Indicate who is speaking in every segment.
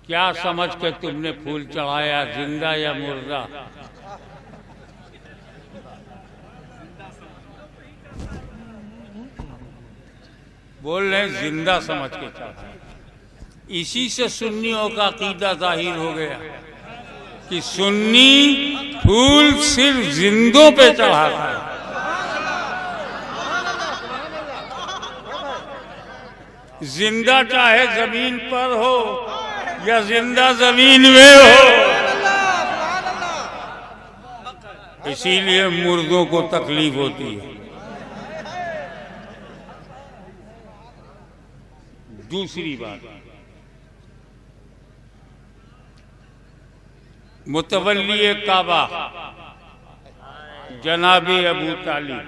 Speaker 1: क्या समझ के तुमने फूल चढ़ाया, जिंदा या मुर्दा? बोल रहे जिंदा समझ के चढ़ाया। इसी से सुन्नियों का अकीदा जाहिर हो गया कि सुन्नी फूल सिर्फ जिंदों पे चढ़ाता है। जिंदा चाहे जमीन पर हो या जिंदा जमीन में हो, इसीलिए मुर्दों को तकलीफ होती है। दूसरी बात, मुतवल्ली काबा जनाबे अबू तालिब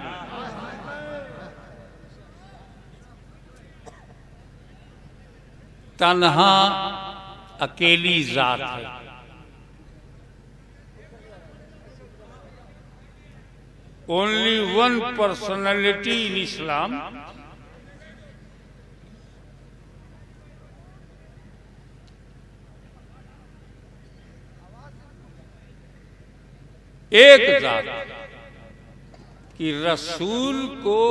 Speaker 1: तन्हा अकेली जात है। ओनली वन पर्सनैलिटी इन इस्लाम। एक जात कि रसूल को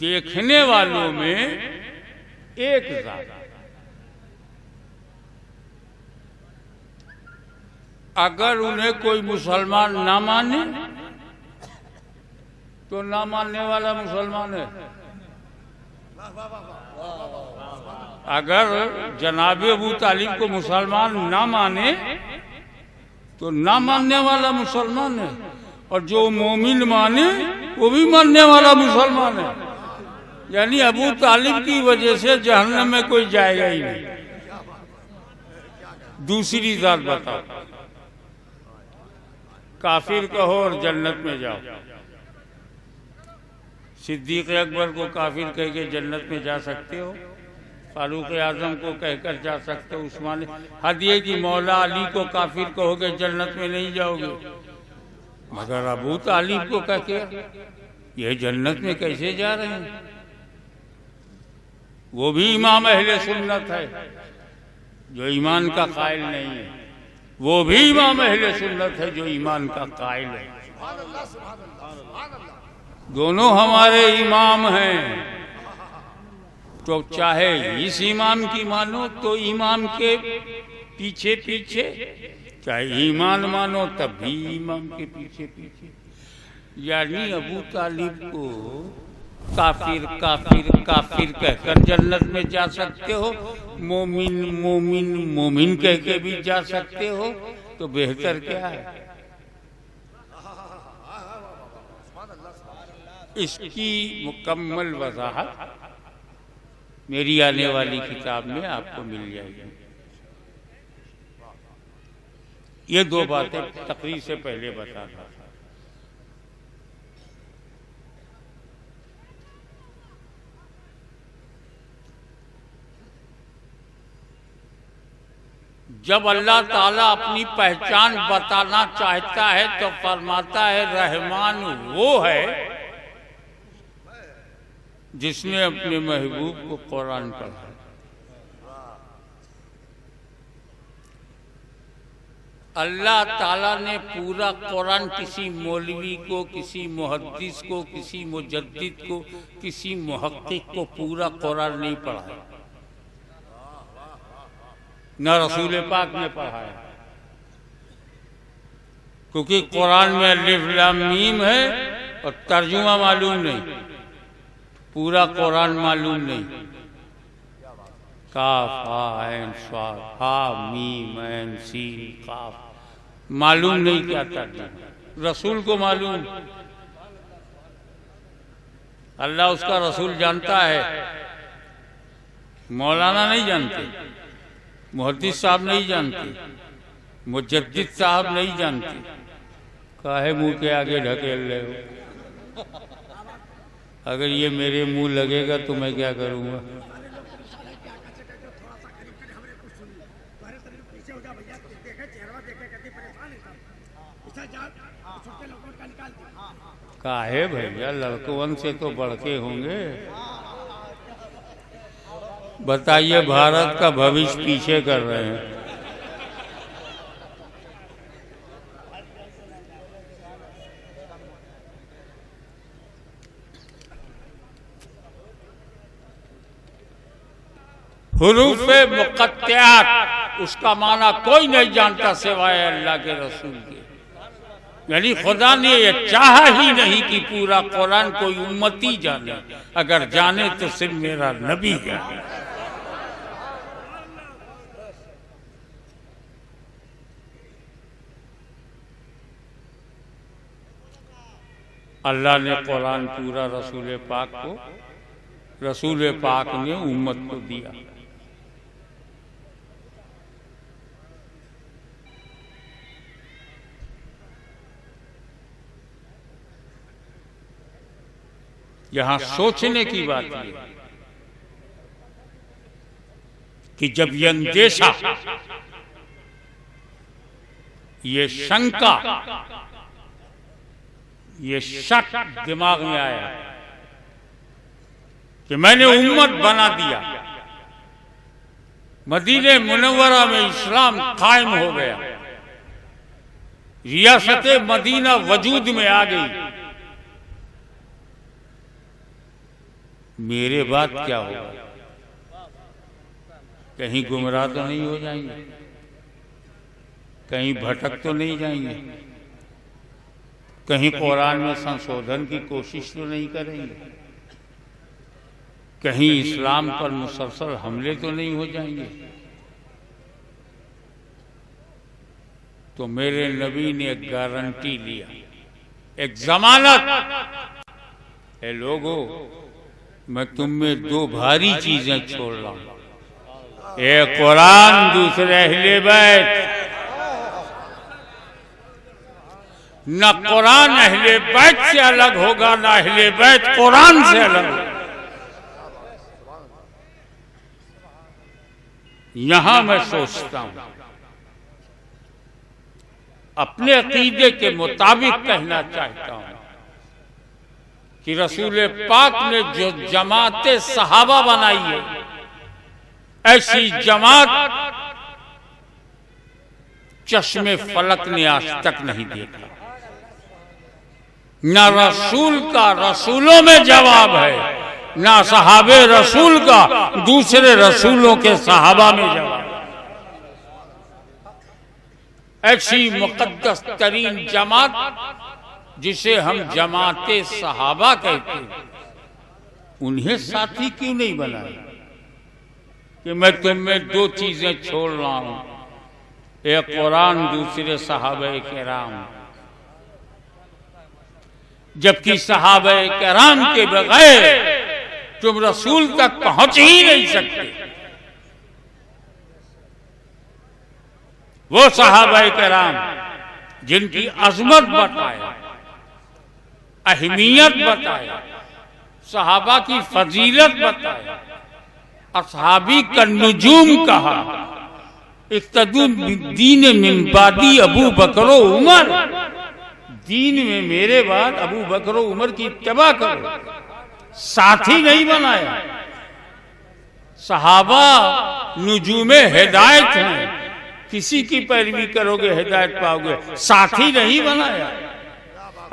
Speaker 1: देखने वालों में एक जात। अगर उन्हें कोई मुसलमान ना माने तो ना मानने वाला मुसलमान है। अगर जनाबे अबू तालिब को मुसलमान ना माने तो ना मानने वाला मुसलमान है, और जो मोमिन माने वो भी मानने वाला मुसलमान है। यानी अबू तालिब की वजह से जहन्नम में कोई जाएगा ही नहीं। दूसरी जात बताओ, काफिर कहो और जन्नत में जाओ। सिद्दीक अकबर को काफिर कह के जन्नत में जा सकते हो, फारूक आजम को कहकर जा सकते हो, उस्मान। हद ये कि मौला अली को काफिर कहोगे जन्नत में नहीं जाओगे, मगर अबू तालिब को कह के ये जन्नत में कैसे जा रहे हैं? वो भी इमाम अहले सुन्नत है, जो ईमान का कायल नहीं है। वो भी इमाम अहले सुन्नत है, जो ईमान का कायल है। दोनों हमारे इमाम हैं। तो चाहे इस इमाम की मानो तो इमाम के पीछे पीछे, चाहे ईमान मानो तब भी इमाम के पीछे पीछे। यानी अबू तालिब को काफिर काफिर काफिर कहकर जन्नत में जा सकते हो, मोमिन मोमिन मोमिन कह के भी जा सकते हो। तो बेहतर क्या है? इसकी मुकम्मल वजाहत मेरी आने वाली किताब में आपको मिल जाएगी। ये दो बातें तकरीर से पहले बता था। जब अल्लाह ताला अपनी पहचान बताना चाहता है तो फरमाता है रहमान वो है जिसने अपने महबूब को कुरान पढ़ा। अल्लाह ताला ने पूरा कुरान किसी मौलवी को, किसी मुहद्दिस को, किसी मुजद्दिद को, किसी मुहक्किक को पूरा कुरान नहीं पढ़ाया, न रसूल पाक ने पढ़ाया। क्योंकि कुरान में अलिफ लाम मीम है और तर्जुमा मालूम नहीं, पूरा कुरान मालूम नहीं। काफ हा ऐन स्वाद हा मीम ऐन सीन काफ मालूम नहीं क्या तर्जुमा। रसूल को मालूम, अल्लाह उसका रसूल जानता है, मौलाना नहीं जानते, मुहद्दिस साहब नहीं जानते, मुजद्दिद साहब नहीं जानते। काहे मुंह के आगे ढकेल रहे हो? अगर ये मेरे मुंह लगेगा तो मैं क्या करूंगा? काहे भैया, लड़कों से तो बढ़ के होंगे। बताइए, भारत का भविष्य पीछे कर रहे हैं। हुरूफ़े मुक़त्तिआत उसका माना कोई नहीं जानता सिवाय अल्लाह के रसूल के। यानी खुदा ने ये चाहा ही नहीं कि पूरा कुरान कोई उम्मती जाने, अगर जाने तो सिर्फ मेरा नबी जाने। अल्लाह ने कुरान पूरा रसूल पाक को, रसूल पाक ने उम्मत को दिया। यहां सोचने की बात है कि जब ये अंदेशा, ये शंका, ये शक दिमाग में आया कि मैंने उम्मत बना दिया, मदीने मुनव्वरा में इस्लाम कायम हो गया, रियासत मदीना वजूद में आ गई, मेरे बाद क्या होगा? कहीं गुमराह तो नहीं हो जाएंगे? कहीं भटक तो नहीं जाएंगे? कहीं कुरान में संशोधन की कोशिश तो नहीं करेंगे? कहीं इस्लाम पर मुसलसल हमले तो नहीं हो जाएंगे? तो मेरे नबी ने एक गारंटी लिया, एक जमानत, ए लोगों, मैं तुम में दो भारी चीजें छोड़ रहा हूं, एक कुरान, दूसरे अहले बैत। न कुरान अहले बैत से अलग होगा, न अहले बैत कुरान से अलग होगा। यहां मैं सोचता हूं, अपने अकीदे के मुताबिक कहना चाहता हूं कि रसूल पाक ने जो जमात सहाबा बनाई है, ऐसी जमात चश्मे फलक ने आज तक नहीं देखा। न रसूल का रसूलों में जवाब है, न सहाबे रसूल का दूसरे रसूलों के सहाबा में जवाब। ऐसी मुकद्दस तरीन जमात जिसे हम जमाते सहाबा कहते हैं, उन्हें साथी क्यों नहीं बनाए कि मैं तुम में दो चीजें छोड़ रहा हूं, एक कुरान, दूसरे सहाबे किराम। जबकि सहाबे किराम के बगैर तुम रसूल तक पहुंच ही नहीं सकते। वो सहाबे किराम जिनकी अजमत बताया, अहमियत बताया, सहाबा की फजीलत बताया, असहाबी का नुजूम कहा, इक्तदू दीन मिन बादी अबू बकर उमर, दीन में मेरे बाद अबू बकर उमर की इत्तबा करो, साथी नहीं बनाया। सहाबा नुजूमे हिदायत हैं, किसी की पैरवी करोगे हिदायत पाओगे, साथी नहीं बनाया।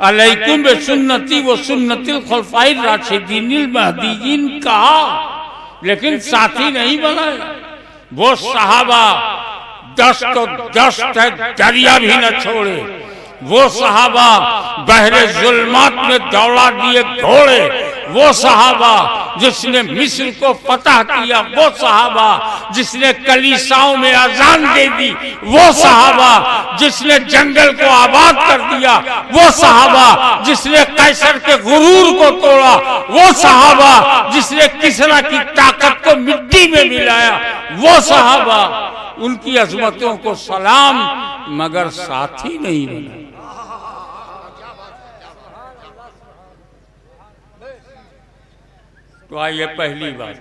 Speaker 1: अलैकुम बिसुन्नती व सुन्नतिल खुलफाइर राशिदीनिल महदीयीन कहा, लेकिन साथी नहीं बनाया। वो सहाबा दस्त दस्त है, दरिया भी न छोड़े। वो सहाबा बहरे जुल्मात में दौड़ा दिए घोड़े। वो सहाबा जिसने मिस्र को फतह किया, वो सहाबा जिसने कलीसाओं में अजान दे दी, वो सहाबा जिसने जंगल को आबाद कर दिया, वो सहाबा जिसने कैसर के गुरूर को तोड़ा, वो सहाबा जिसने किसरा की ताकत को मिट्टी में मिलाया, वो सहाबा, उनकी अजमतों को सलाम, मगर साथी नहीं बना। तो आइए, पहली बात,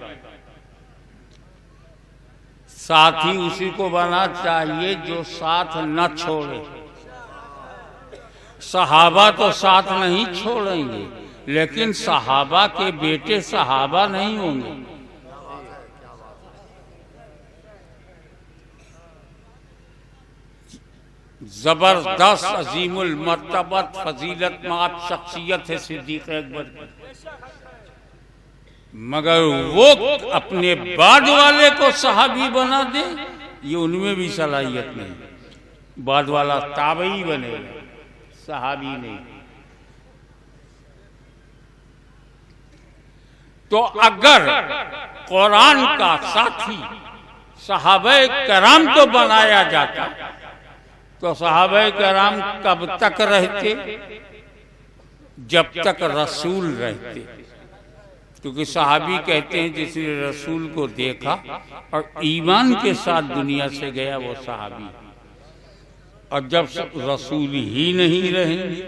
Speaker 1: साथी उसी को बना चाहिए जो साथ न छोड़े। सहाबा तो साथ नहीं छोड़ेंगे, लेकिन सहाबा के बेटे सहाबा नहीं होंगे। जबरदस्त अजीमुल मर्तबत फजीलत मात शख्सियत है सिद्दीक़ अकबर की, मगर वो अपने बाद वाले को सहाबी बना दे, ये उनमें भी सलाहियत नहीं। बाद वाला ताबई बनेगा, सहाबी नहीं। तो अगर कुरान का साथी सहाबे कराम को बनाया जाता तो सहाबे कराम कब तक रहते? जब तक रसूल रहते, क्योंकि सहाबी कहते हैं जिसने रसूल को देखा और ईमान के साथ दुनिया से गया वो सहाबी। और जब रसूल ही नहीं रहेंगे,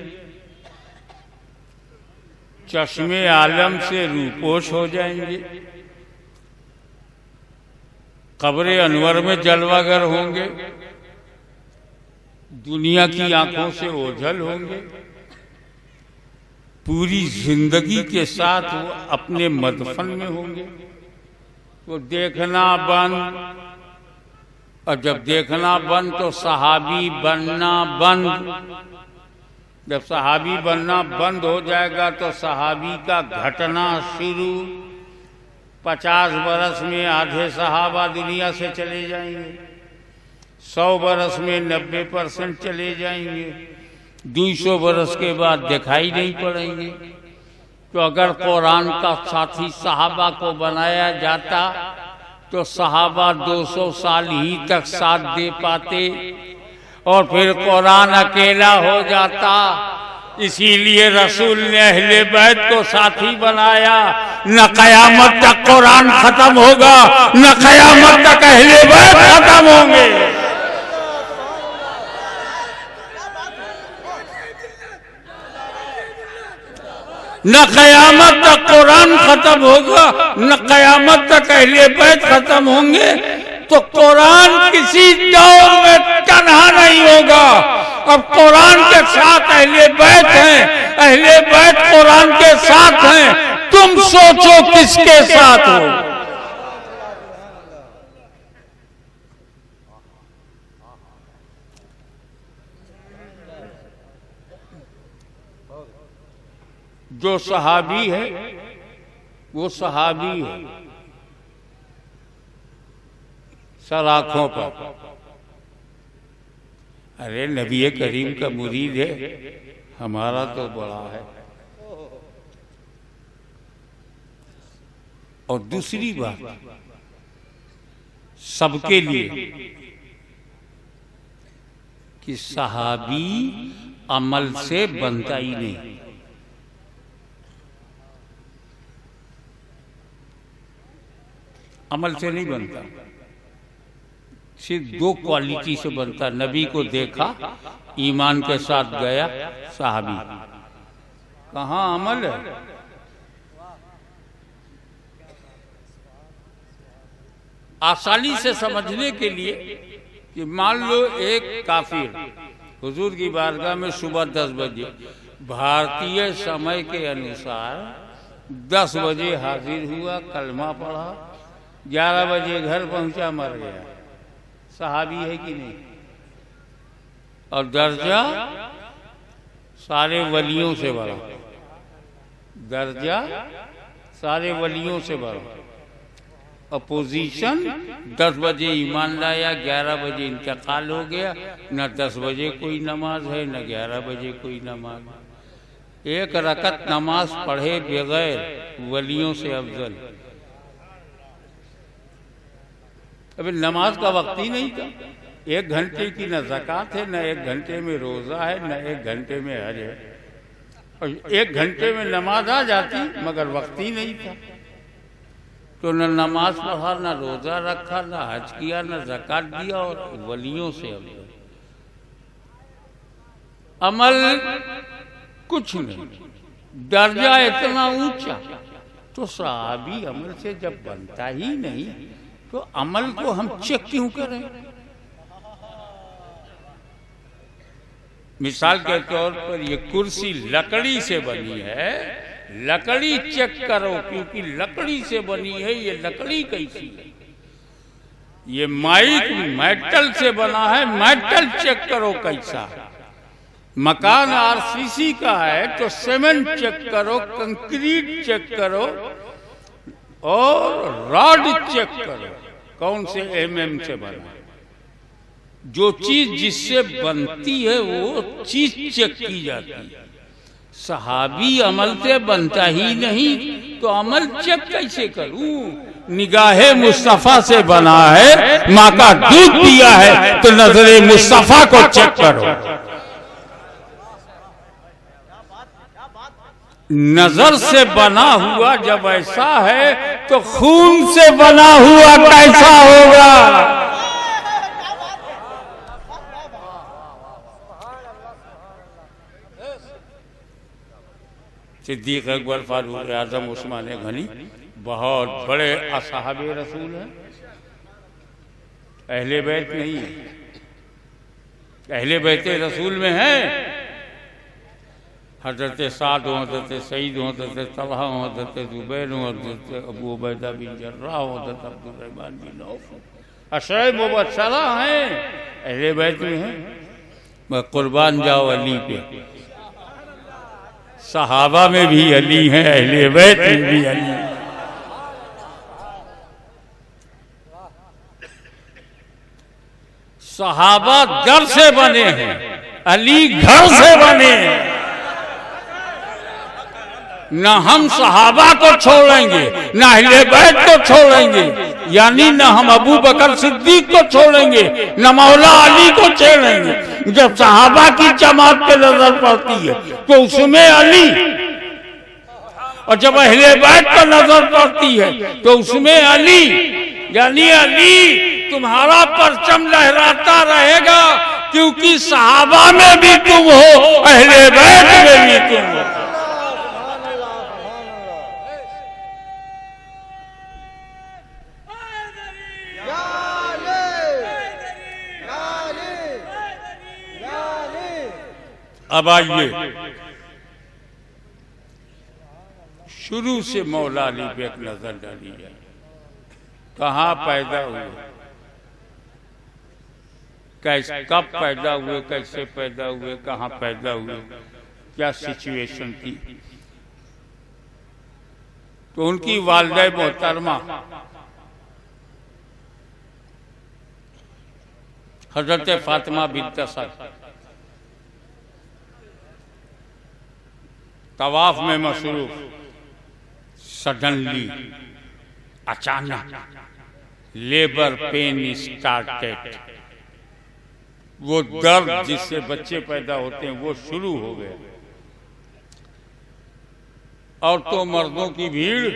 Speaker 1: चश्मे आलम से रूपोश हो जाएंगे, कब्रे अनवर में जलवागर होंगे, दुनिया की आंखों से ओझल होंगे, पूरी जिंदगी के साथ वो अपने मदफन में होंगे, वो देखना बंद। और जब देखना बंद तो सहाबी बनना बंद। जब सहाबी बनना बंद हो जाएगा तो सहाबी का घटना शुरू। 50 बरस में आधे सहाबा दुनिया से चले जाएंगे, 100 बरस में 90% चले जाएंगे, 200 बरस के बाद दिखाई नहीं पड़ेंगे। तो अगर कुरान का साथी सहाबा को बनाया जाता तो सहाबा 200 साल ही तक साथ दे पाते और फिर कुरान अकेला हो जाता। इसीलिए रसूल ने अहले बैत को साथी बनाया। न कयामत तक कुरान खत्म होगा, न कयामत तक अहले बैत खत्म होंगे। न कयामत तक कुरान खत्म होगा, न कयामत तक अहले बैत खत्म होंगे। तो कुरान किसी दौर में तन्हा नहीं होगा। अब कुरान के साथ अहले बैत हैं, अहले बैत कुरान के साथ हैं। तुम सोचो किसके साथ हो। जो सहाबी है वो सहाबी है सर आंखों पर। अरे नबी करीम का मुरीद है, हमारा तो बड़ा है। और दूसरी बात, सबके लिए कि सहाबी अमल से बनता ही नहीं। अमल से नहीं बनता, सिर्फ 2 क्वालिटी से बनता। नबी को देखा, ईमान के साथ गया, सहाबी। कहाँ अमल है? आसानी से समझने के लिए कि मान लो एक काफिर हुजूर की बारगाह में सुबह 10 बजे भारतीय समय के अनुसार 10 बजे हाजिर हुआ, कलमा पढ़ा, 11 बजे घर पहुंचा, मर गया। सहाबी है कि नहीं? और दर्जा सारे वलियों से बड़ा, दर्जा सारे वलियों से बड़ा। अपोजिशन 10 बजे ईमान लाया, 11 बजे इंतकाल हो गया। न 10 बजे कोई नमाज है, न 11 बजे कोई नमाज। एक रकत नमाज पढ़े बगैर वलियों से अफजल। अभी नमाज का वक्त ही नहीं था। 1 घंटे की न ज़कात है, न 1 घंटे में रोज़ा है, न 1 घंटे में हज है। और 1 घंटे में नमाज आ जाती, मगर वक्त ही नहीं था। तो न नमाज पढ़ा, न रोज़ा रखा, न हज किया, न ज़कात दिया, और वलियों से अमल कुछ नहीं। दर्जा इतना ऊंचा। तो सहाबी अमल से जब बनता ही नहीं तो अमल को हम चेक क्यों करें? मिसाल के तौर पर ये कुर्सी लकड़ी से बनी है, लकड़ी चेक करो, क्योंकि लकड़ी से बनी है। ये लकड़ी कैसी है? ये माइक मेटल से बना है, मेटल चेक करो कैसा। मकान आरसीसी का है तो सीमेंट चेक करो, कंक्रीट चेक करो और रॉड चेक करो कौन से एमएम से बना। जो चीज जिससे बनती है वो चीज चेक की जाती है। सहाबी अमल से बनता ही नहीं तो अमल चेक कैसे करूं? निगाहे मुस्तफा से बना है, माँ का दूध दिया है तो नजरे मुस्तफा को चेक करो। नजर से बना हुआ जब ऐसा है तो खून से बना हुआ कैसा होगा? सिद्दीक अकबर, फारूक आजम, उस्मान गनी बहुत बड़े असहाबे रसूल हैं। अहले बैत नहीं है, अहले बैत रसूल में है हजरत साद हो, हजरत सईद हो, हजरत तलहा हो, हजरत जुबैर हो, हजरत अबू उबैदा बिन जर्राह हो, हजरत अब्दुर्रहमान बिन औफ अशरे मुबश्शरा हैं, अहले बैत में हैं। कुर्बान जाओ अली पे। सहाबा में भी अली हैं, अहले बैत में भी अली हैं। सहाबा दर से बने हैं, अली घर से बने हैं। न हम सहाबा को छोड़ेंगे, न अहले बैत को छोड़ेंगे, यानी न हम अबू बकर सिद्दीक को छोड़ेंगे, न मौला अली को छोड़ेंगे। जब सहाबा की जमात पे नजर पड़ती है तो उसमें अली, और जब अहले बैत पर नजर पड़ती है तो उसमें अली, यानी अली तुम्हारा परचम लहराता रहेगा क्योंकि सहाबा में भी तुम हो, अहले बैत में भी तुम हो। अब आइए शुरू से मौला अली पे एक नजर डाली जाए। कहाँ पैदा हुए, कैसे, कब पैदा हुए, कैसे पैदा हुए, कहाँ पैदा हुए, क्या सिचुएशन थी। तो उनकी वालिदा मोहतरमा हजरत फातिमा बिन्त असद तवाफ में मसरूफ, सडनली अचानक लेबर पेन स्टार्टेड, वो दर्द जिससे बच्चे पैदा होते हैं वो शुरू हो गए। और तो मर्दों की भीड़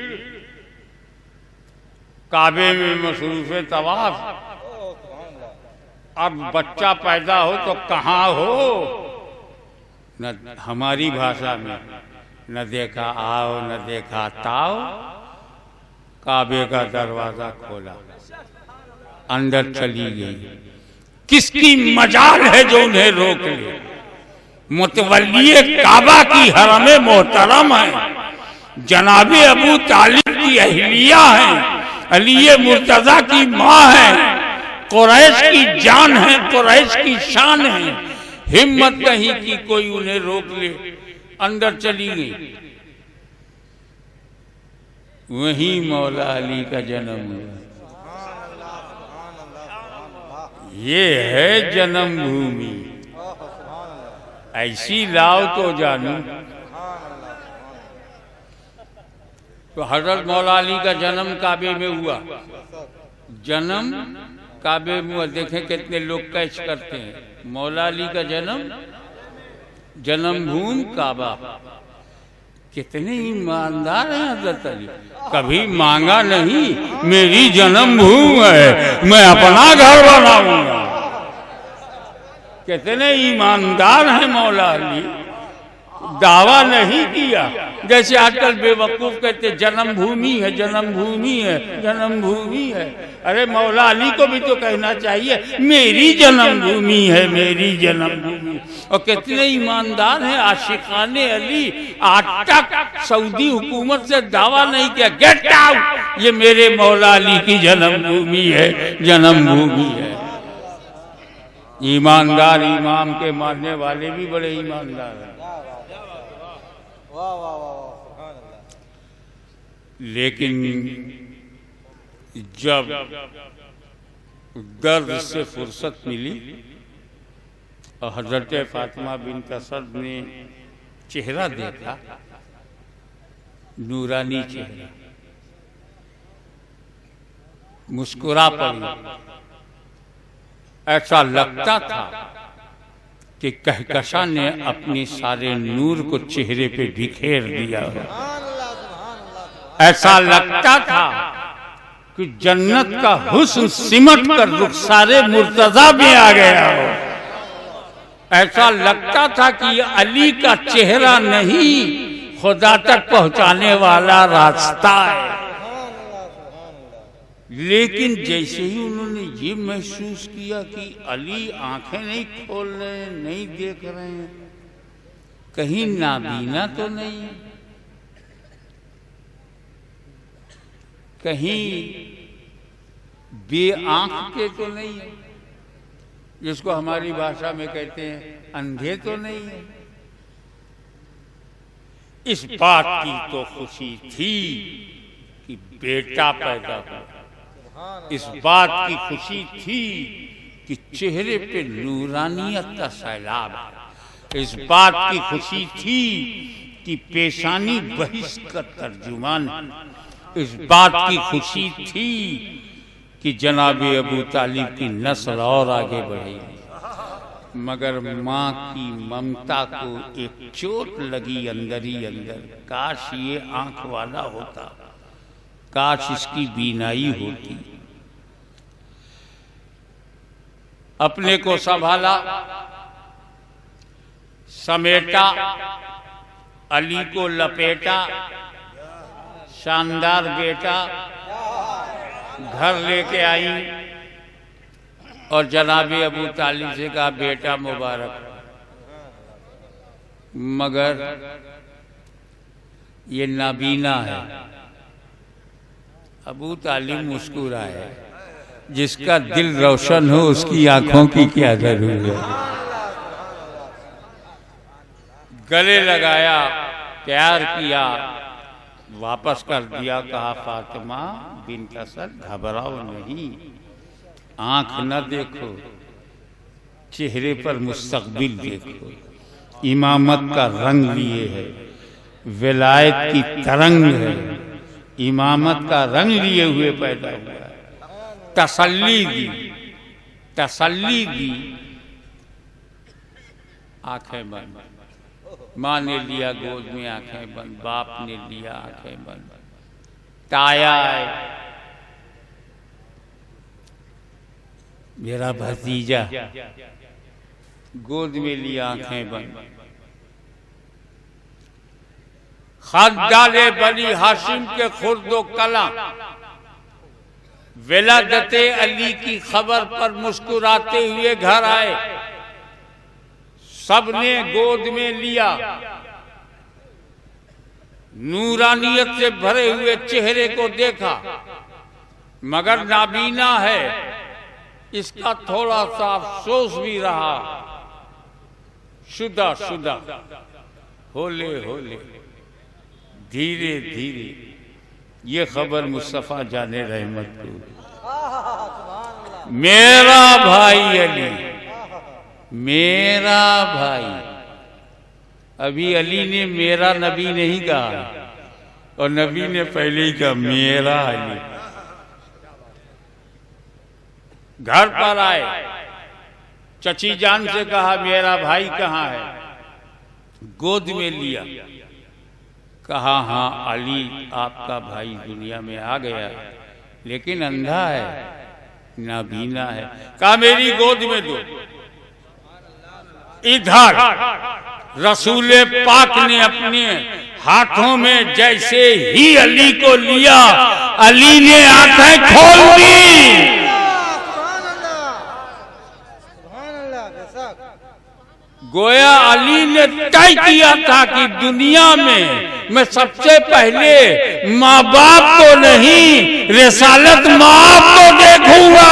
Speaker 1: काबे में मसरूफ तवाफ। अब बच्चा पैदा हो तो कहाँ हो, न हमारी भाषा में न देखा आओ न देखा ताओ, काबे का दरवाजा खोला, अंदर चली गई। किसकी मजाल है जो उन्हें रोक ले? मुतवल्लिए काबा की हरमे मोहतरम है, जनाबे अबू तालिब की अहलिया है, अली मुर्तजा की माँ है, कुरैश की जान है, कुरैश की शान है। हिम्मत नहीं कि कोई उन्हें रोक ले, अंदर चली गई। वहीं मौला अली का जन्म हुआ। ये है जन्मभूमि, ऐसी लाओ तो जानू। तो हजरत मौला अली का जन्म काबे में हुआ। जन्म काबे में हुआ। देखें कितने लोग कैच करते हैं। मौला अली का जन्मभूमि काबा। कितने ईमानदार हैं हजरत अली, कभी मांगा नहीं मेरी जन्मभूमि है, मैं अपना घर बनाऊंगा। कितने ईमानदार हैं मौला अली, दावा नहीं किया। जैसे आजकल बेवकूफ कहते जन्मभूमि है, जन्मभूमि है, जन्मभूमि है। अरे मौला अली को भी तो कहना चाहिए मेरी जन्मभूमि है, मेरी जन्मभूमि। और कितने ईमानदार हैं आशिकाने अली, आज तक सऊदी हुकूमत से दावा नहीं किया गेट आउट ये मेरे मौला अली की जन्मभूमि है, जन्मभूमि है। ईमानदार इमाम के मानने वाले भी बड़े ईमानदार हैं। लेकिन जब दर्द से फुर्सत मिली और हजरत फातिमा बिन्त असद ने चेहरा देखा, नूरानी चेहरा, मुस्कुरा पड़ी। ऐसा लगता था कि कहकशा ने अपने सारे नूर को चेहरे पे बिखेर दिया हो। ऐसा लगता था कि जन्नत का हुस्न सिमट कर रुखसारे मुर्तजा में आ गया हो। ऐसा लगता था कि ये अली का चेहरा नहीं, खुदा तक पहुंचाने वाला रास्ता है। लेकिन जैसे ही उन्होंने ये महसूस किया कि अली आंखें नहीं खोल रहे हैं, नहीं देख रहे हैं, कहीं नाबीना तो नहीं है, कहीं बेआंख के तो नहीं है, जिसको हमारी भाषा में कहते हैं अंधे तो नहीं है। इस बात की तो खुशी थी कि बेटा पैदा हुआ, इस बात की खुशी थी कि चेहरे पे नूरानियत का सैलाब है, इस बात की खुशी थी कि पेशानी बहिश्त का तर्जुमान है, इस बात की खुशी थी कि जनाब अबू तालिब की नस्ल और आगे बढ़ी। मगर माँ की ममता को एक चोट लगी अंदर ही अंदर। काश ये आंख वाला होता, काश इसकी बीनाई होती। अपने को संभाला, समेटा, अली को लपेटा, शानदार बेटा घर लेके आई और जनाबे अबू तालिब से कहा बेटा मुबारक। मगर ये नाबीना है। अबू तालिब मुस्कुराए। जिसका दिल रोशन हो उसकी आंखों की क्या जरूरत है। गले लगाया, प्यार किया, वापस कर दिया। कहा फातिमा बिन्त असद घबराओ नहीं, आंख न देखो, चेहरे पर मुस्तकबिल देखो। इमामत का रंग लिए है, विलायत की तरंग है, इमामत का रंग लिए हुए पैदा हुआ है। तसल्ली दी, तसल्ली दी। आंखें बंद, माँ ने लिया गोद में, आंखें बंद, बाप ने लिया, आंखें बंद। ताया है, मेरा भतीजा, गोद में लिया, आंखें बंद। खत डाले बनी हाशिम के खुर्दो कला, विलादते अली की खबर पर मुस्कुराते हुए घर आए। सबने गोद में लिया, नूरानियत से भरे हुए चेहरे को देखा। मगर नाबीना है, इसका थोड़ा सा अफसोस भी रहा। शुदा शुदा, होले होले, धीरे धीरे ये खबर मुस्तफा जाने रहमत को। मेरा भाई अली, मेरा भाई। अभी अली ने मेरा नबी नहीं कहा, और नबी ने पहले ही कहा मेरा अली। घर पर आए, चची जान से कहा मेरा भाई कहाँ है। गोद में लिया, कहा हाँ अली आपका भाई दुनिया में आ गया, लेकिन अंधा है, नाबीना है। कहा मेरी गोद में दो। इधर रसूले पाक ने अपने हाथों में जैसे ही अली को लिया, अली ने आंखें खोल दी। गोया अली ने तय किया था कि दुनिया में मैं सबसे पहले माँ बाप को नहीं, रिसालत माँ को देखूंगा।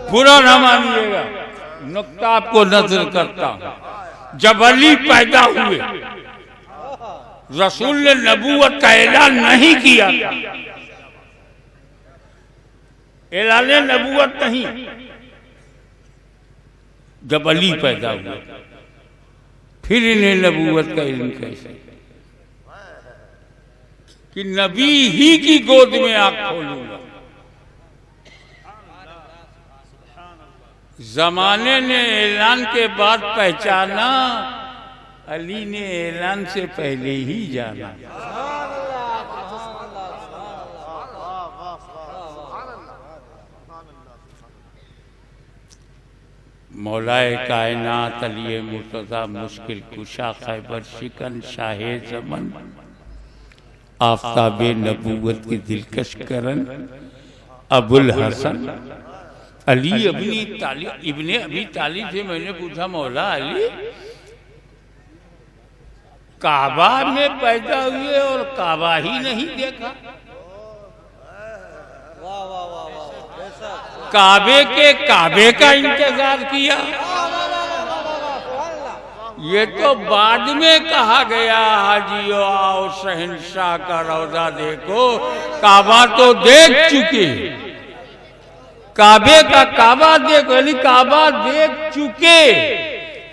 Speaker 1: बुरा ना मानिएगा, नुक्ता आपको नजर करता हूं। जब अली पैदा हुए, रसूल ने नबूवत का ऐलान नहीं किया था, ऐलान नबूवत नहीं। जब अली पैदा हुए, फिर इन्हें नबूवत का इल्म कैसे कि नबी ही की गोद में आंख खोलूंगा। जमाने ने ऐलान के बाद पहचाना, अली ने ऐलान से पहले ही जाना। मौलाए कायनात अली मुर्तज़ा मुश्किल कुशा खैबर शिकन शाहे ज़मन आफ़ताबे नबूवत के दिलकश करन अबुल हसन अली इब्ने अबी तालिब से मैंने पूछा, मौला अली काबा में पैदा हुए और काबा ही नहीं देखा, काबे का इंतजार किया। ये तो बाद में कहा गया, हाजियो आओ शहंशाह का रौजा देखो। काबा तो देख चुके, काबे का काबा देखो, यानी काबा देख चुके।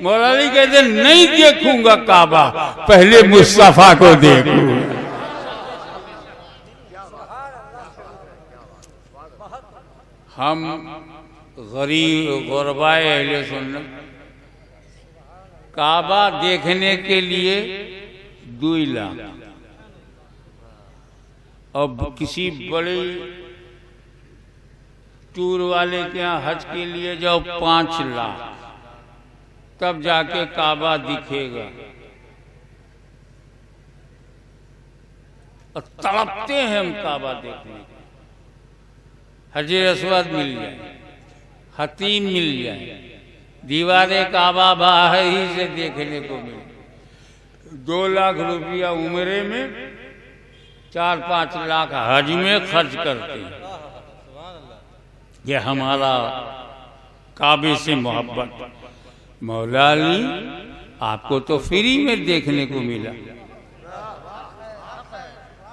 Speaker 1: मौला अली कहते नहीं देखूंगा काबा, पहले मुस्तफा को देखूंगा। हम गरीब गुरबाए अहले सुन्नत काबा देखने के लिए 2 लाख, अब किसी बड़े टूर वाले के यहाँ हज के लिए जाओ 5 लाख, तब जाके काबा दिखेगा। और तड़पते हैं हम काबा देखने के। हजर अस्वद मिल जाए, हतीम मिल जाए, दीवारे काबा बाहर ही से देखने को मिले। 2 लाख रुपया उम्रे में, 4-5 लाख हज में खर्च करते हैं। ये हमारा काबे से मोहब्बत। मौला अली आपको तो फ्री में देखने को मिला,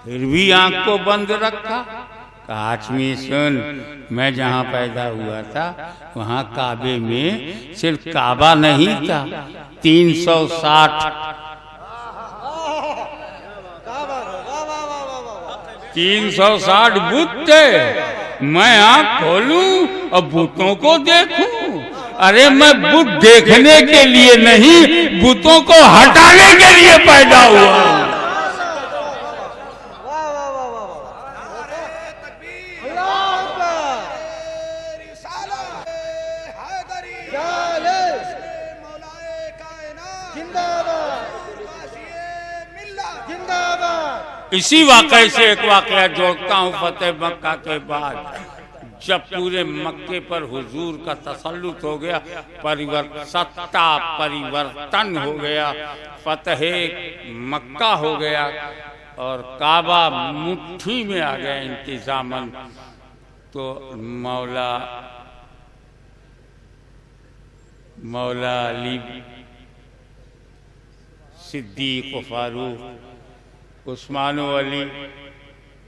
Speaker 1: फिर भी आंख को बंद रखा। काश्मीर सुन, मैं जहाँ पैदा हुआ था वहाँ काबे में सिर्फ काबा नहीं था, 360 बुत थे। मैं आँख खोलूं और बुतों को देखूं? अरे मैं बुत देखने के लिए नहीं, बुतों को हटाने के लिए पैदा हुआ। इसी वाक़े से एक वाक़या जोड़ता हूँ। फतेह मक्का के बाद जब पूरे मक्के पर हुजूर का तसल्लुत हो गया, सत्ता परिवर्तन हो गया, फतेह मक्का हो गया और काबा मुट्ठी में आ गया इंतजामन, तो मौला अली सिद्दीक फारूक उस्मान अली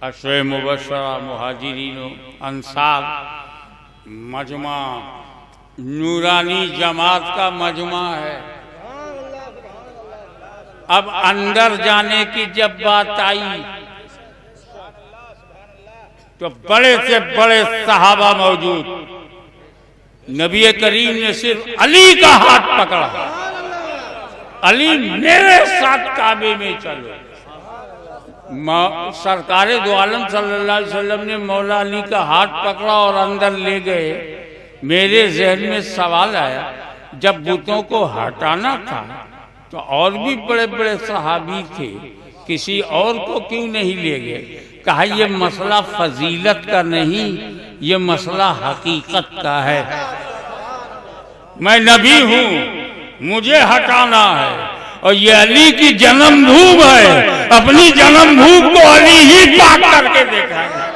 Speaker 1: अशरे मुबशरा मुहाजिरीन अंसार मजमा नूरानी जमात का मजमा है। अब अंदर जाने की जब बात आई तो बड़े से बड़े सहाबा मौजूद। नबी करीम ने सिर्फ अली का हाथ पकड़ा, अली मेरे साथ काबे में चलो। सरकारे दो आलम सल्लल्लाहु अलैहि वसल्लम ने मौला अली का हाथ पकड़ा और अंदर ले गए। मेरे जहन में सवाल आया, जब बुतों को हटाना था तो और भी बड़े बड़े सहाबी थे, किसी और को क्यों नहीं ले गए? कहा ये मसला फजीलत का नहीं, ये मसला हकीकत का है। मैं नबी हूं, मुझे हटाना है, और ये अली की जन्मभूमि है, अपनी जन्मभूमि को अली ही पाक करके देखा है।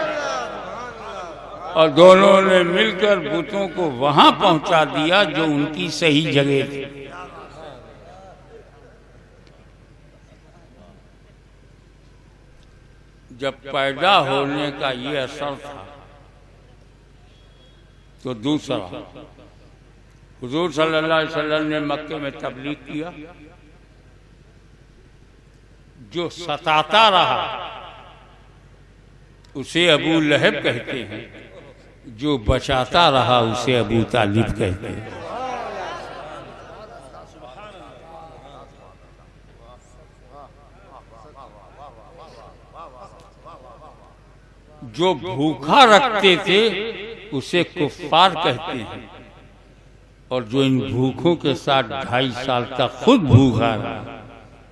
Speaker 1: और दोनों ने मिलकर बुतों को वहां पहुंचा दिया जो उनकी सही जगह थी। जब पैदा होने का ये असर था तो दूसरा, हुजूर सल्लल्लाहु अलैहि वसल्लम ने मक्के में तबलीग किया। जो सताता रहा उसे अबू लहब कहते हैं, जो बचाता रहा उसे अबू तालिब कहते हैं। जो भूखा रखते थे उसे कुफ्फार कहते हैं, और जो इन भूखों के साथ 2.5 साल तक खुद भूखा रहा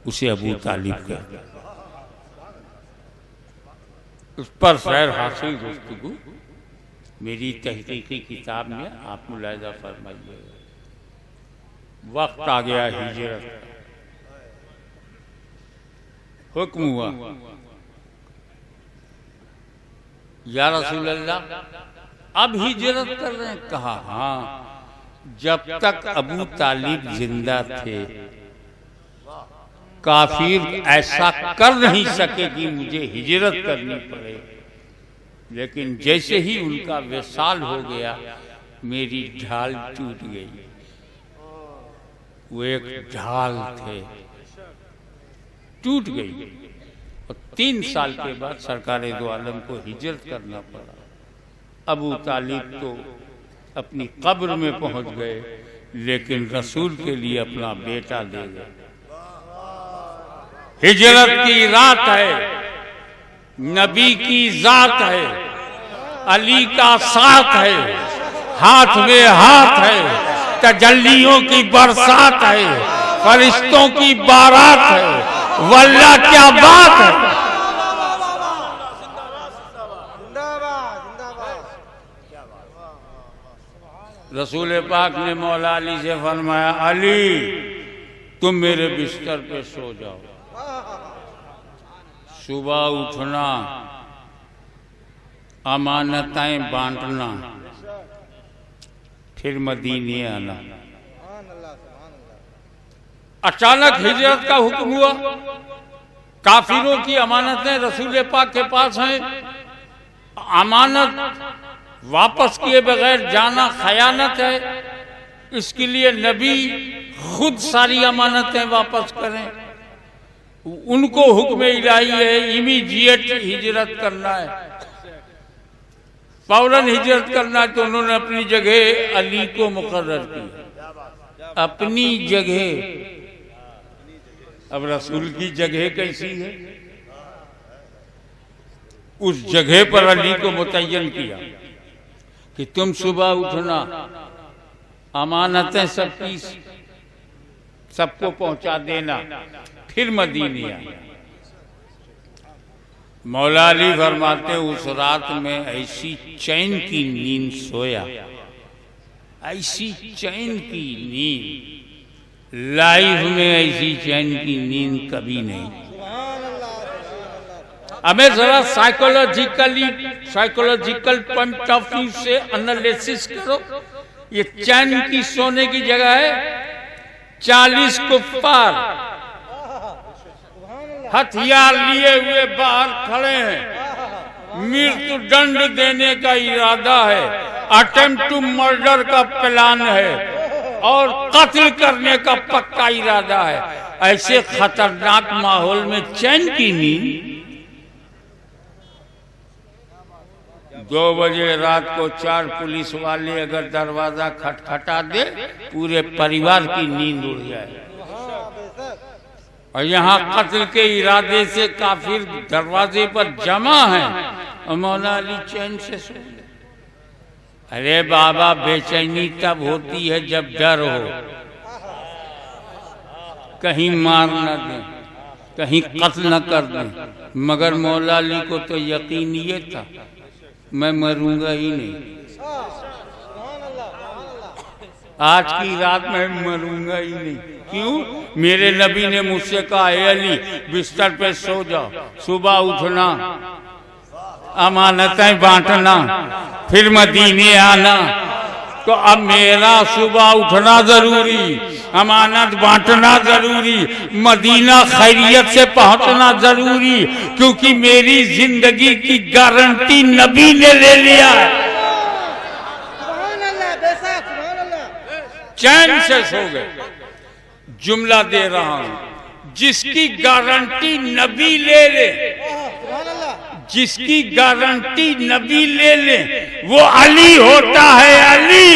Speaker 1: उसे अबू तालिब कहते हैं। उस पर सैर हासिल गुफ्तगू मेरी तहकीकी किताब में आप मुलाहिजा फरमाइए। वक्त आ गया हिजरत का, हुक्म हुआ, या रसूल अल्लाह अब हिजरत कर रहे हैं? कहा हाँ, जब तक अबू तालिब जिंदा थे काफिर ऐसा कर नहीं सके कि मुझे हिजरत करनी पड़े, लेकिन जैसे ही उनका विसाल हो गया मेरी ढाल टूट गई। वो एक ढाल थे, टूट गई, और 3 साल के बाद सरकार दो आलम को हिजरत करना पड़ा। अबू तालिब तो अपनी कब्र में पहुंच गए, लेकिन रसूल के लिए अपना बेटा दे गए। हिजरत की रात है, नबी की जात है, अली का साथ है, हाथ में हाथ है, तजल्लियों की बरसात है, फरिश्तों की बारात है, वल्लाह क्या बात है। रसूल पाक ने मौला अली से फरमाया, अली तुम मेरे बिस्तर पे सो जाओ, सुबह उठना, अमानतें बांटना, फिर मदीने आना। अचानक हिजरत का हुक्म हुआ। काफिरों की अमानतें रसूल पाक के पास हैं, अमानत वापस किए बगैर जाना खयानत है, इसके लिए नबी खुद सारी अमानतें वापस करें। उनको हुक्म इलाही है, इमीडिएट हिजरत करना है, फौरन हिजरत करना है। तो उन्होंने अपनी जगह अली को मुकर्रर किया, अपनी जगह। अब रसूल की जगह कैसी है? उस जगह पर अली को मुतय्यन किया कि तुम सुबह उठना, अमानतें सबकी सबको पहुंचा देना, फिर मदीने आना। मौला अली फरमाते उस रात में ऐसी चैन की नींद सोया, ऐसी चैन की नींद लाइफ में ऐसी चैन की नींद कभी नहीं। हमें जरा साइकोलॉजिकल पॉइंट ऑफ व्यू से एनालिसिस करो। ये चैन की सोने की जगह है। 40 कुफ्फार हथियार लिए हुए बाहर खड़े हैं, मृत्यु दंड देने का इरादा है, अटेम्प्ट टू मर्डर का प्लान है और कत्ल करने का पक्का इरादा है। ऐसे खतरनाक माहौल में चैन की नींद। 2 बजे रात को 4 पुलिस वाले अगर दरवाजा खटखटा दे, पूरे परिवार की नींद उड़ जाए। और यहाँ कत्ल के इरादे से काफिर दरवाजे पर जमा है और मौला अली चैन से सो गए। अरे बाबा, बेचैनी तब होती है जब डर हो, कहीं मार न दें, कहीं कत्ल न कर दें। मगर मौला अली को तो यकीन ये था, मैं मरूंगा ही नहीं, आज की रात मैं मरूंगा ही नहीं। क्यों? मेरे नबी ने मुझसे कहा, ए अली बिस्तर पे सो जाओ, सुबह उठना, अमानतें बांटना, फिर मदीने आना। तो अब मेरा सुबह उठना जरूरी, अमानत बांटना जरूरी, मदीना खैरियत से पहुंचना जरूरी, क्योंकि मेरी जिंदगी की गारंटी नबी ने ले लिया है। चैन से सो गए। जुमला दे रहा हूं, जिसकी गारंटी नबी ले ले, जिसकी गारंटी नबी ले ले, वो अली होता है अली,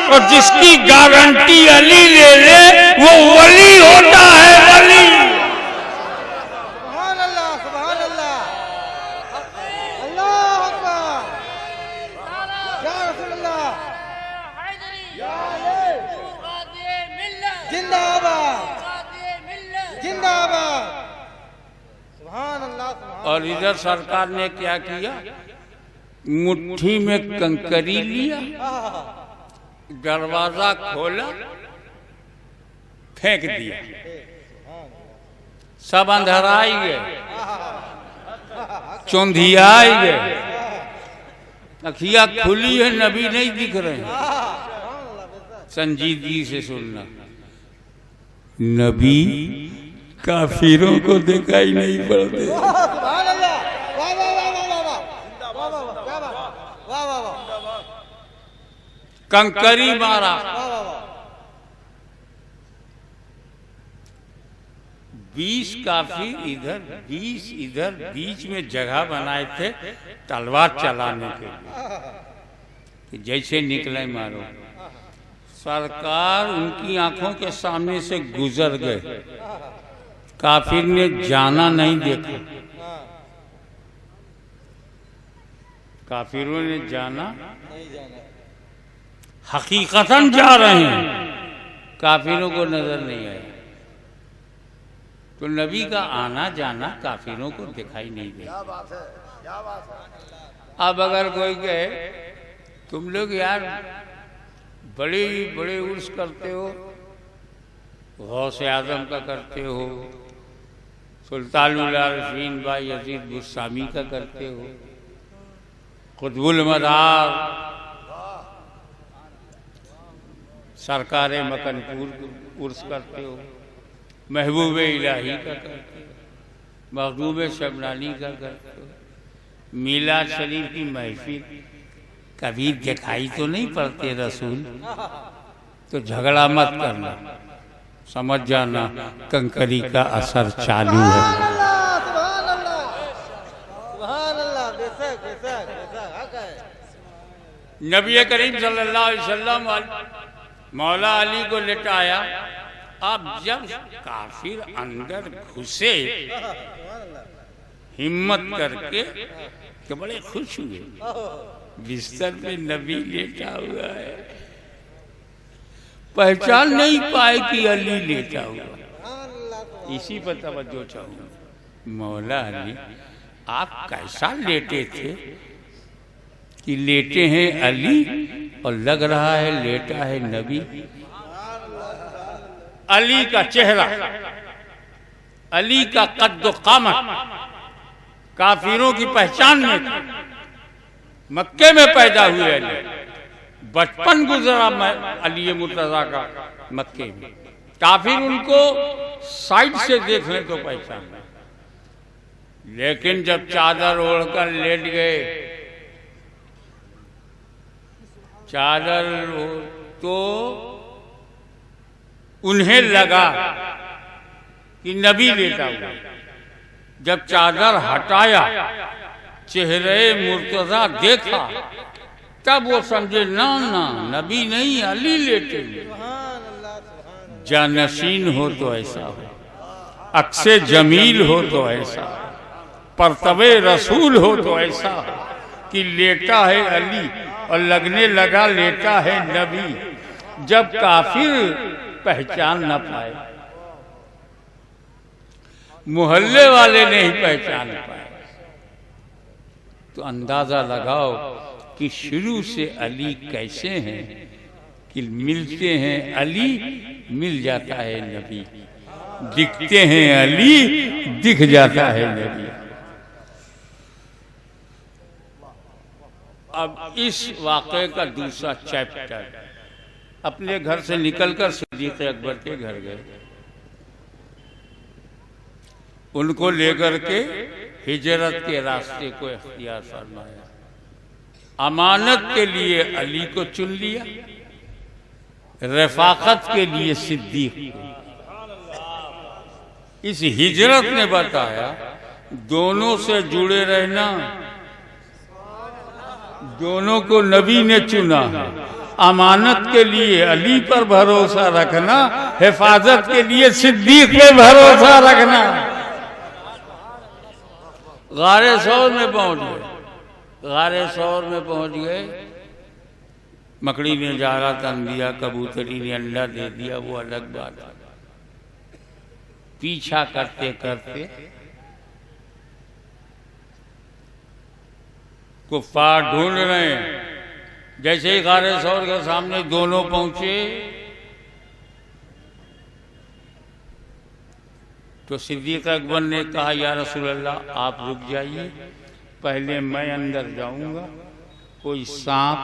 Speaker 1: और जिसकी गारंटी अली ले ले, वो वली होता है वली।
Speaker 2: सुभान अल्लाह, सुभान अल्लाह, अल्लाह अकबर, या रसूलल्लाह, जिंदाबाद, जिंदाबाद, सुभान अल्लाह, सुभान।
Speaker 1: और इधर सरकार ने क्या किया? मुट्ठी में कंकरी लिया, दरवाजा खोला, फेंक दिया, सब अंधराई गए, चौंधियाई गए, अखियां खुली है, नबी नहीं दिख रहे हैं। संजीदगी से सुनना, नबी काफिरों को दिखाई नहीं पड़ते।
Speaker 2: सुभान अल्लाह, वाह वाह वाह वाह वाह वाह वाह वाह, क्या बात, वाह वाह वाह,
Speaker 1: कंकरी मारा,
Speaker 2: वाह वाह वाह।
Speaker 1: 20 काफिर इधर, 20 इधर, बीच में जगह बनाए थे तलवार चलाने के लिए, कि जैसे निकले मारो। सरकार उनकी आंखों के सामने से गुजर गए, काफिर ने जाना नहीं देखा, काफिरों ने जाना हकीकतन जा रहे हैं, काफिरों को नजर नहीं आया। तो नबी का आना जाना काफिरों को दिखाई नहीं दे। अब अगर कोई कहे तुम लोग यार बड़े बड़े उर्स करते हो, गौसे आजम का करते हो, सुल्तानुल आरिफीन बाई यजीद बुस्तामी का करते हो, कुतुबुल मदार सरकार मकनपुर उर्स करते हो, महबूब इलाही का करते हो, महबूब शबनानी का करते हो, मीलाद शरीफ की महफिल कभी दिखाई तो नहीं पड़ते रसूल, तो झगड़ा मत करना, समझ जाना कंकरी का असर चालू है।
Speaker 2: सुभान अल्लाह, सुभान अल्लाह, बेशक बेशक बेशक, हक है।
Speaker 1: नबी करीम सल्लल्लाहु अलैहि वसल्लम मौला अली को लेटाया। अब जब काफिर अंदर घुसे हिम्मत करके तो बड़े खुश हुए, बिस्तर पे नबी लेटा हुआ है, पहचान नहीं पाए कि अली लेटा हुआ। इसी पर तवज्जो चाहूंगा, मौला अली आप कैसा लेटे थे कि लेटे हैं अली और लग रहा है लेटा है नबी। अली का चेहरा, अली का कद्दो कामत काफिरों की पहचान में था। मक्के में पैदा हुए अली, बचपन गुजरा अली मुर्तजा का मक्के में, काफिर उनको साइड से देख ले तो पहचान, लेकिन जब चादर ओढ़कर लेट गए, चादर तो उन्हें लगा कि नबी लेटा हुआ। जब चादर हटाया, चेहरे मुर्तजा देखा, तब वो समझे ना ना नबी नहीं अली लेटे हुए। जानशीन हो तो ऐसा हो, अक्से जमील हो तो ऐसा, परतबे रसूल हो तो ऐसा कि लेटा है अली और लगने लगा लेता है नबी, जब काफिर पहचान न पाए, मोहल्ले वाले नहीं पहचान पाए, तो अंदाजा लगाओ कि शुरू से अली कैसे हैं कि मिलते हैं अली मिल जाता है नबी, दिखते हैं अली दिख जाता है नबी। अब इस वाक़े का दूसरा चैप्टर, अपने घर से निकलकर सिद्दीक़ अकबर के घर गए, उनको लेकर के हिजरत के रास्ते को इख्तियार फरमाया, अमानत के लिए अली को चुन लिया, रफाकत के लिए सिद्दीक़ को। इस हिजरत ने बताया दोनों से जुड़े रहना, दोनों को नबी ने चुना है, अमानत के लिए अली पर भरोसा रखना, हिफाजत के लिए सिद्दीक़ पे भरोसा रखना। गारे सौर में पहुंच गए, गारे सौर में पहुंच गए, मकड़ी ने जारा तन दिया, कबूतरी ने अंडा दे दिया, वो अलग बात है। पीछा करते करते कुफ्फार ढूंढ रहे हैं। जैसे ही गारे सौर के सामने दोनों पहुंचे तो सिद्दीक़ अकबर ने कहा, या रसूल अल्लाह आप रुक जाइए, पहले मैं अंदर जाऊंगा, कोई सांप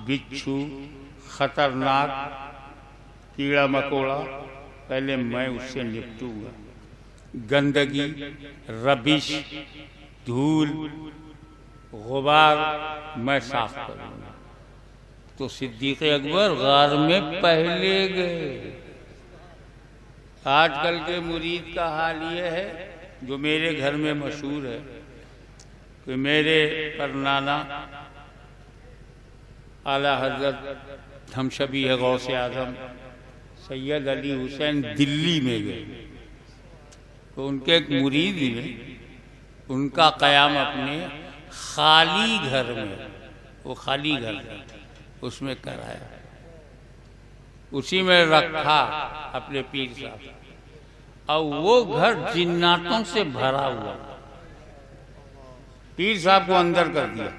Speaker 1: बिच्छू खतरनाक कीड़ा मकोड़ा पहले मैं उससे निपटूंगा, गंदगी रबिश धूल गुबार मैं साफ करूंगा। तो सिद्दीक़ अकबर गार में पहले गए। आजकल के मुरीद का हाल ये है, जो मेरे घर में मशहूर है, कि मेरे परनाना आला हजरत हमशबी है गौसे आजम सैयद अली हुसैन दिल्ली में गए, तो उनके एक मुरीद ने उनका क़याम अपने खाली घर में, वो खाली घर उसमें कराया, उसी में रखा अपने पीर साहब, और वो घर जिन्नातों से भरा हुआ। पीर साहब को अंदर कर दिया,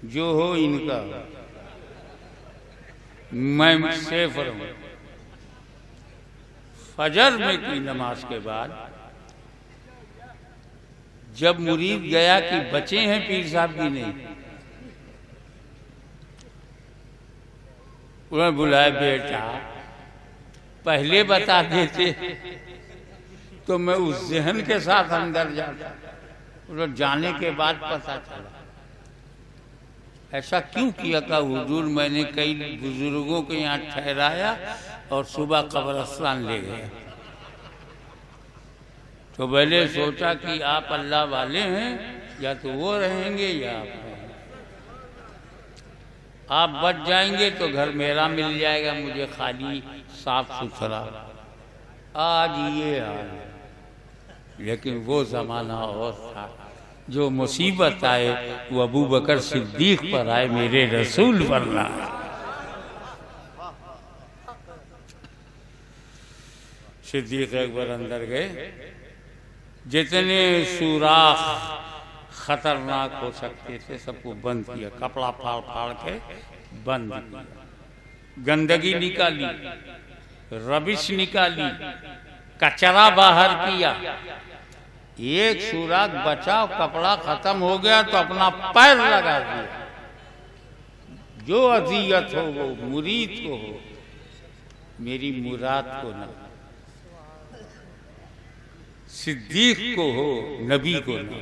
Speaker 1: जो हो इनका, मैं सेफ रहूं। फजर में की नमाज के बाद जब मुरीद गया कि बचे हैं पीर साहब की नहीं, उन्होंने बुलाया, बेटा पहले बता देते तो मैं उस ज़हन के साथ अंदर जाता, उन्होंने जाने के बाद पता चला। ऐसा क्यों किया? का हुजूर मैंने कई बुजुर्गों को यहाँ ठहराया और सुबह कब्रिस्तान ले गया, तो मैंने सोचा कि आप अल्लाह वाले हैं, या तो वो रहेंगे या आप रहेंगे। आप बच जाएंगे तो घर मेरा मिल जाएगा, मुझे खाली साफ सुथरा। आज ये हाल है, लेकिन वो ज़माना और था। जो मुसीबत आए वो अबू बकर सिद्दीक़ पर आए, मेरे रसूल पर ना। सिद्दीक़ अकबर अंदर गए, जितने सुराख खतरनाक हो सकते थे सबको बंद किया, कपड़ा फाड़ फाड़ के बंद किया, गंदगी निकाली, रबिश निकाली, कचरा बाहर किया। एक सुराख बचा, कपड़ा खत्म हो गया तो अपना पैर लगा दिया। जो अज़ियत हो वो मुरीद को हो, मेरी मुराद को ना, सिद्दीक़ को हो, नबी को ना।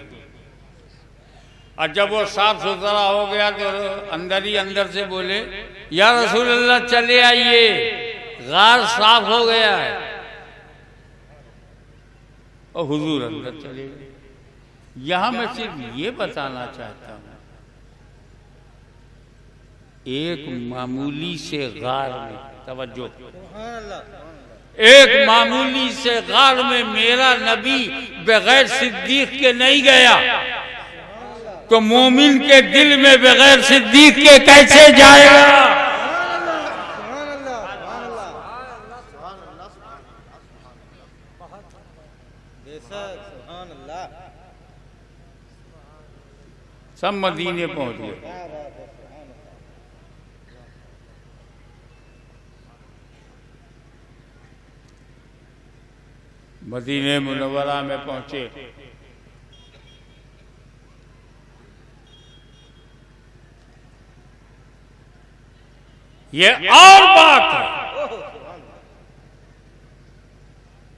Speaker 1: और जब वो साफ सुथरा हो गया तो अंदर ही अंदर से बोले, या रसूल अल्लाह चले आइए, गार साफ हो गया है। और हुजूर अंदर चले गए। यहां मैं सिर्फ ये बताना चाहता हूं, एक मामूली से गार में, तवज्जो, एक मामूली से गार में मेरा नबी बगैर सिद्दीक़ के नहीं गया। तो मोमिन के दिल में बगैर सिद्दीक के कैसे जाएगा? सब मदीने पहुंच गए। मदीने मुनव्वरा में पहुंचे। ये और बात है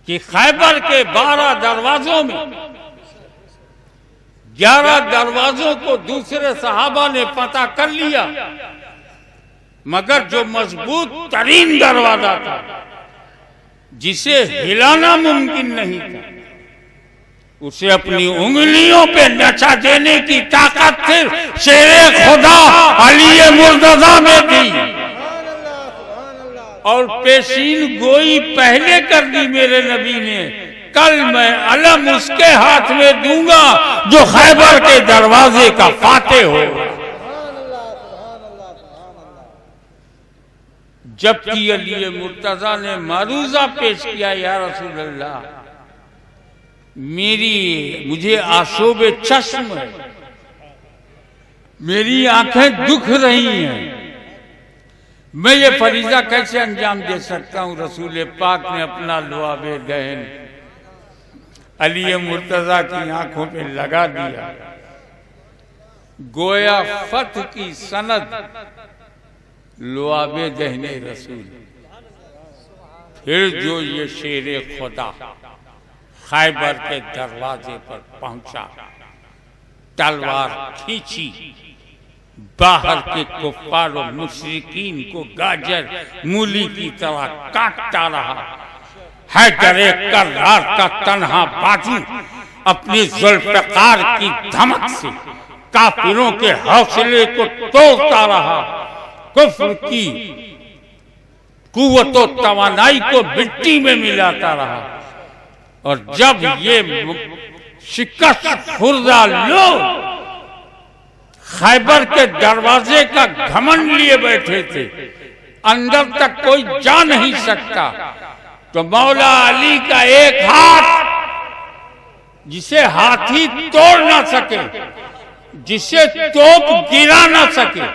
Speaker 1: कि खैबर के 12 दरवाजों में 11 दरवाजों को दूसरे सहाबा ने पता कर लिया, मगर जो मजबूत तरीन दरवाजा था जिसे हिलाना मुमकिन नहीं था, उसे अपनी उंगलियों पे नचा देने की ताकत फिर शेरे खुदा अली मुर्तजा में थी। और पेशीन गोई पहले कर दी मेरे नबी ने, कल मैं अलम उसके हाथ में दूंगा जो खैबर के दरवाजे का फाते हो। जबकि अली मुर्तजा ने मारूजा पेश किया, या रसूल अल्लाह मुझे आशोबे चश्म है, मेरी आंखें दुख रही हैं, मैं ये फरीजा कैसे अंजाम दे सकता हूँ? रसूल पाक ने अपना लुआबे दहन अली मुर्तजा की आंखों पे लगा दिया। गोया फतह की सनद लुआबे दहने रसूल। फिर जो ये शेरे खुदा खैबर के दरवाजे पर पहुंचा, तलवार खींची, बाहर के कुफ्फार और मुशरिकीन को गाजर मूली की तरह काटता रहा। हैदर कर्रार का तन्हा बाजू अपनी जुल्फ़िकार की धमक से काफिरों के हौसले को तोड़ता रहा, कुफ्र की कुव्वत और तवानाई को मिट्टी में मिलाता रहा। और जब ये शिकस्त खुर्दा लोग खैबर के दरवाजे का घमंड लिए बैठे थे, अंदर तक कोई जा नहीं सकता, तो मौला अली का एक हाथ जिसे हाथी तोड़ ना सके, जिसे तोप गिरा ना सके,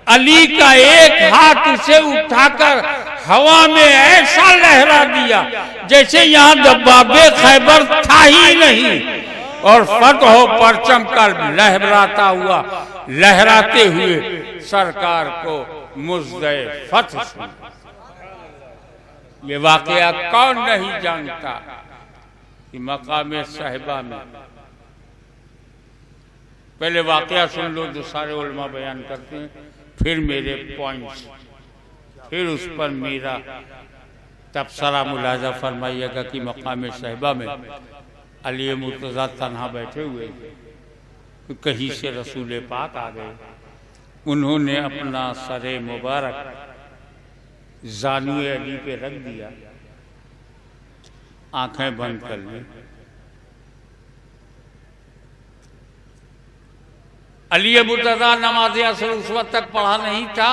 Speaker 1: अली का एक हाथ उसे उठाकर हवा में ऐसा लहरा दिया जैसे यहाँ दब्बाबे खैबर था ही नहीं। और फतह परचम का लहराता हुआ, लहराते हुए सरकार को मुज़्ज़े फतह सुना। ये वाकया कौन नहीं जानता कि मकाम साहिबा में, पहले वाकया सुन लो जो सारे उलमा बयान करते हैं, फिर मेरे पॉइंट्स, फिर उस पर मेरा तबसरा मुलाजा फरमाइएगा कि मकाम साहिबा में अली मुर्तजा तन्हा बैठे हुए थे, कहीं से रसूल पाक आ गए। उन्होंने अपना सरे मुबारक जानुए अली पे रख दिया, आंखें बंद कर ली। अली मुर्तजा नमाज असर उस वक्त तक पढ़ा नहीं था,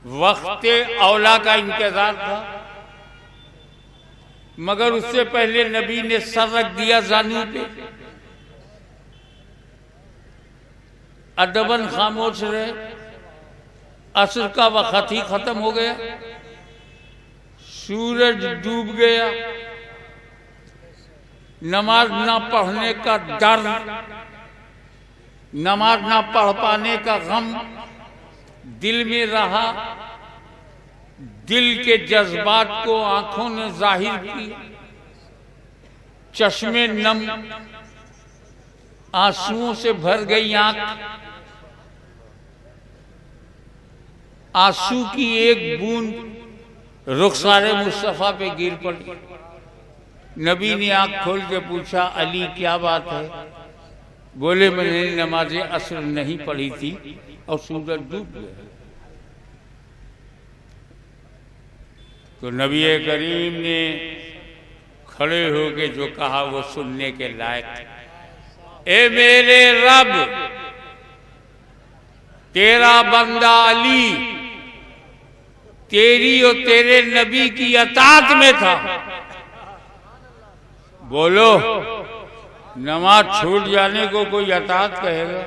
Speaker 1: वक्त औला का इंतजार था, मगर उससे पहले नबी ने सर रख दिया जानू पे। अदबन खामोश रहे, असर का वक्त ही खत्म हो गया, सूरज डूब गया, नमाज ना पढ़ने का डर, नमाज ना पढ़ पाने का गम दिल में रहा। दिल के जज्बात को आंखों ने जाहिर किया, चश्मे नम, आंसुओं से भर गई आंख, आंसू की एक बूंद रुखसारे मुस्तफा पे गिर पड़ी। नबी ने आंख खोल के पूछा, अली क्या बात है? बोले, मैंने नमाज असर नहीं पढ़ी थी और सूरज डूब गया। तो नबी करीम ने खड़े होके जो कहा वो सुनने के लायक। ए मेरे रब, तेरा बंदा अली तेरी और तेरे नबी की अताअत में था। बोलो, नमाज छूट जाने को कोई अताअत कहेगा?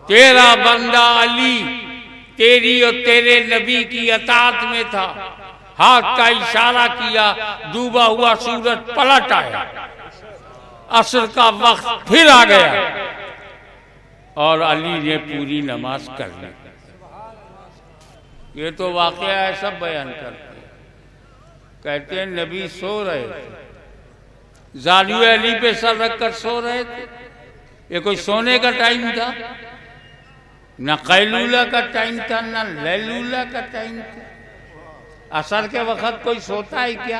Speaker 1: तेरा बंदा अली तेरी और तेरे नबी की अताअत में था। हाथ का इशारा किया, डूबा हुआ सूरज पलट आया, असर का वक्त फिर आ गया और अली ने पूरी नमाज कर ली। ये तो वाकया है, सब बयान करते हैं। कहते हैं नबी सो रहे थे, जालियो अली पे सर रखकर सो रहे थे। ये कोई सोने का टाइम था? न कैलूला का टाइम था, न लैलूला का टाइम था। असर के वक्त कोई सोता है क्या?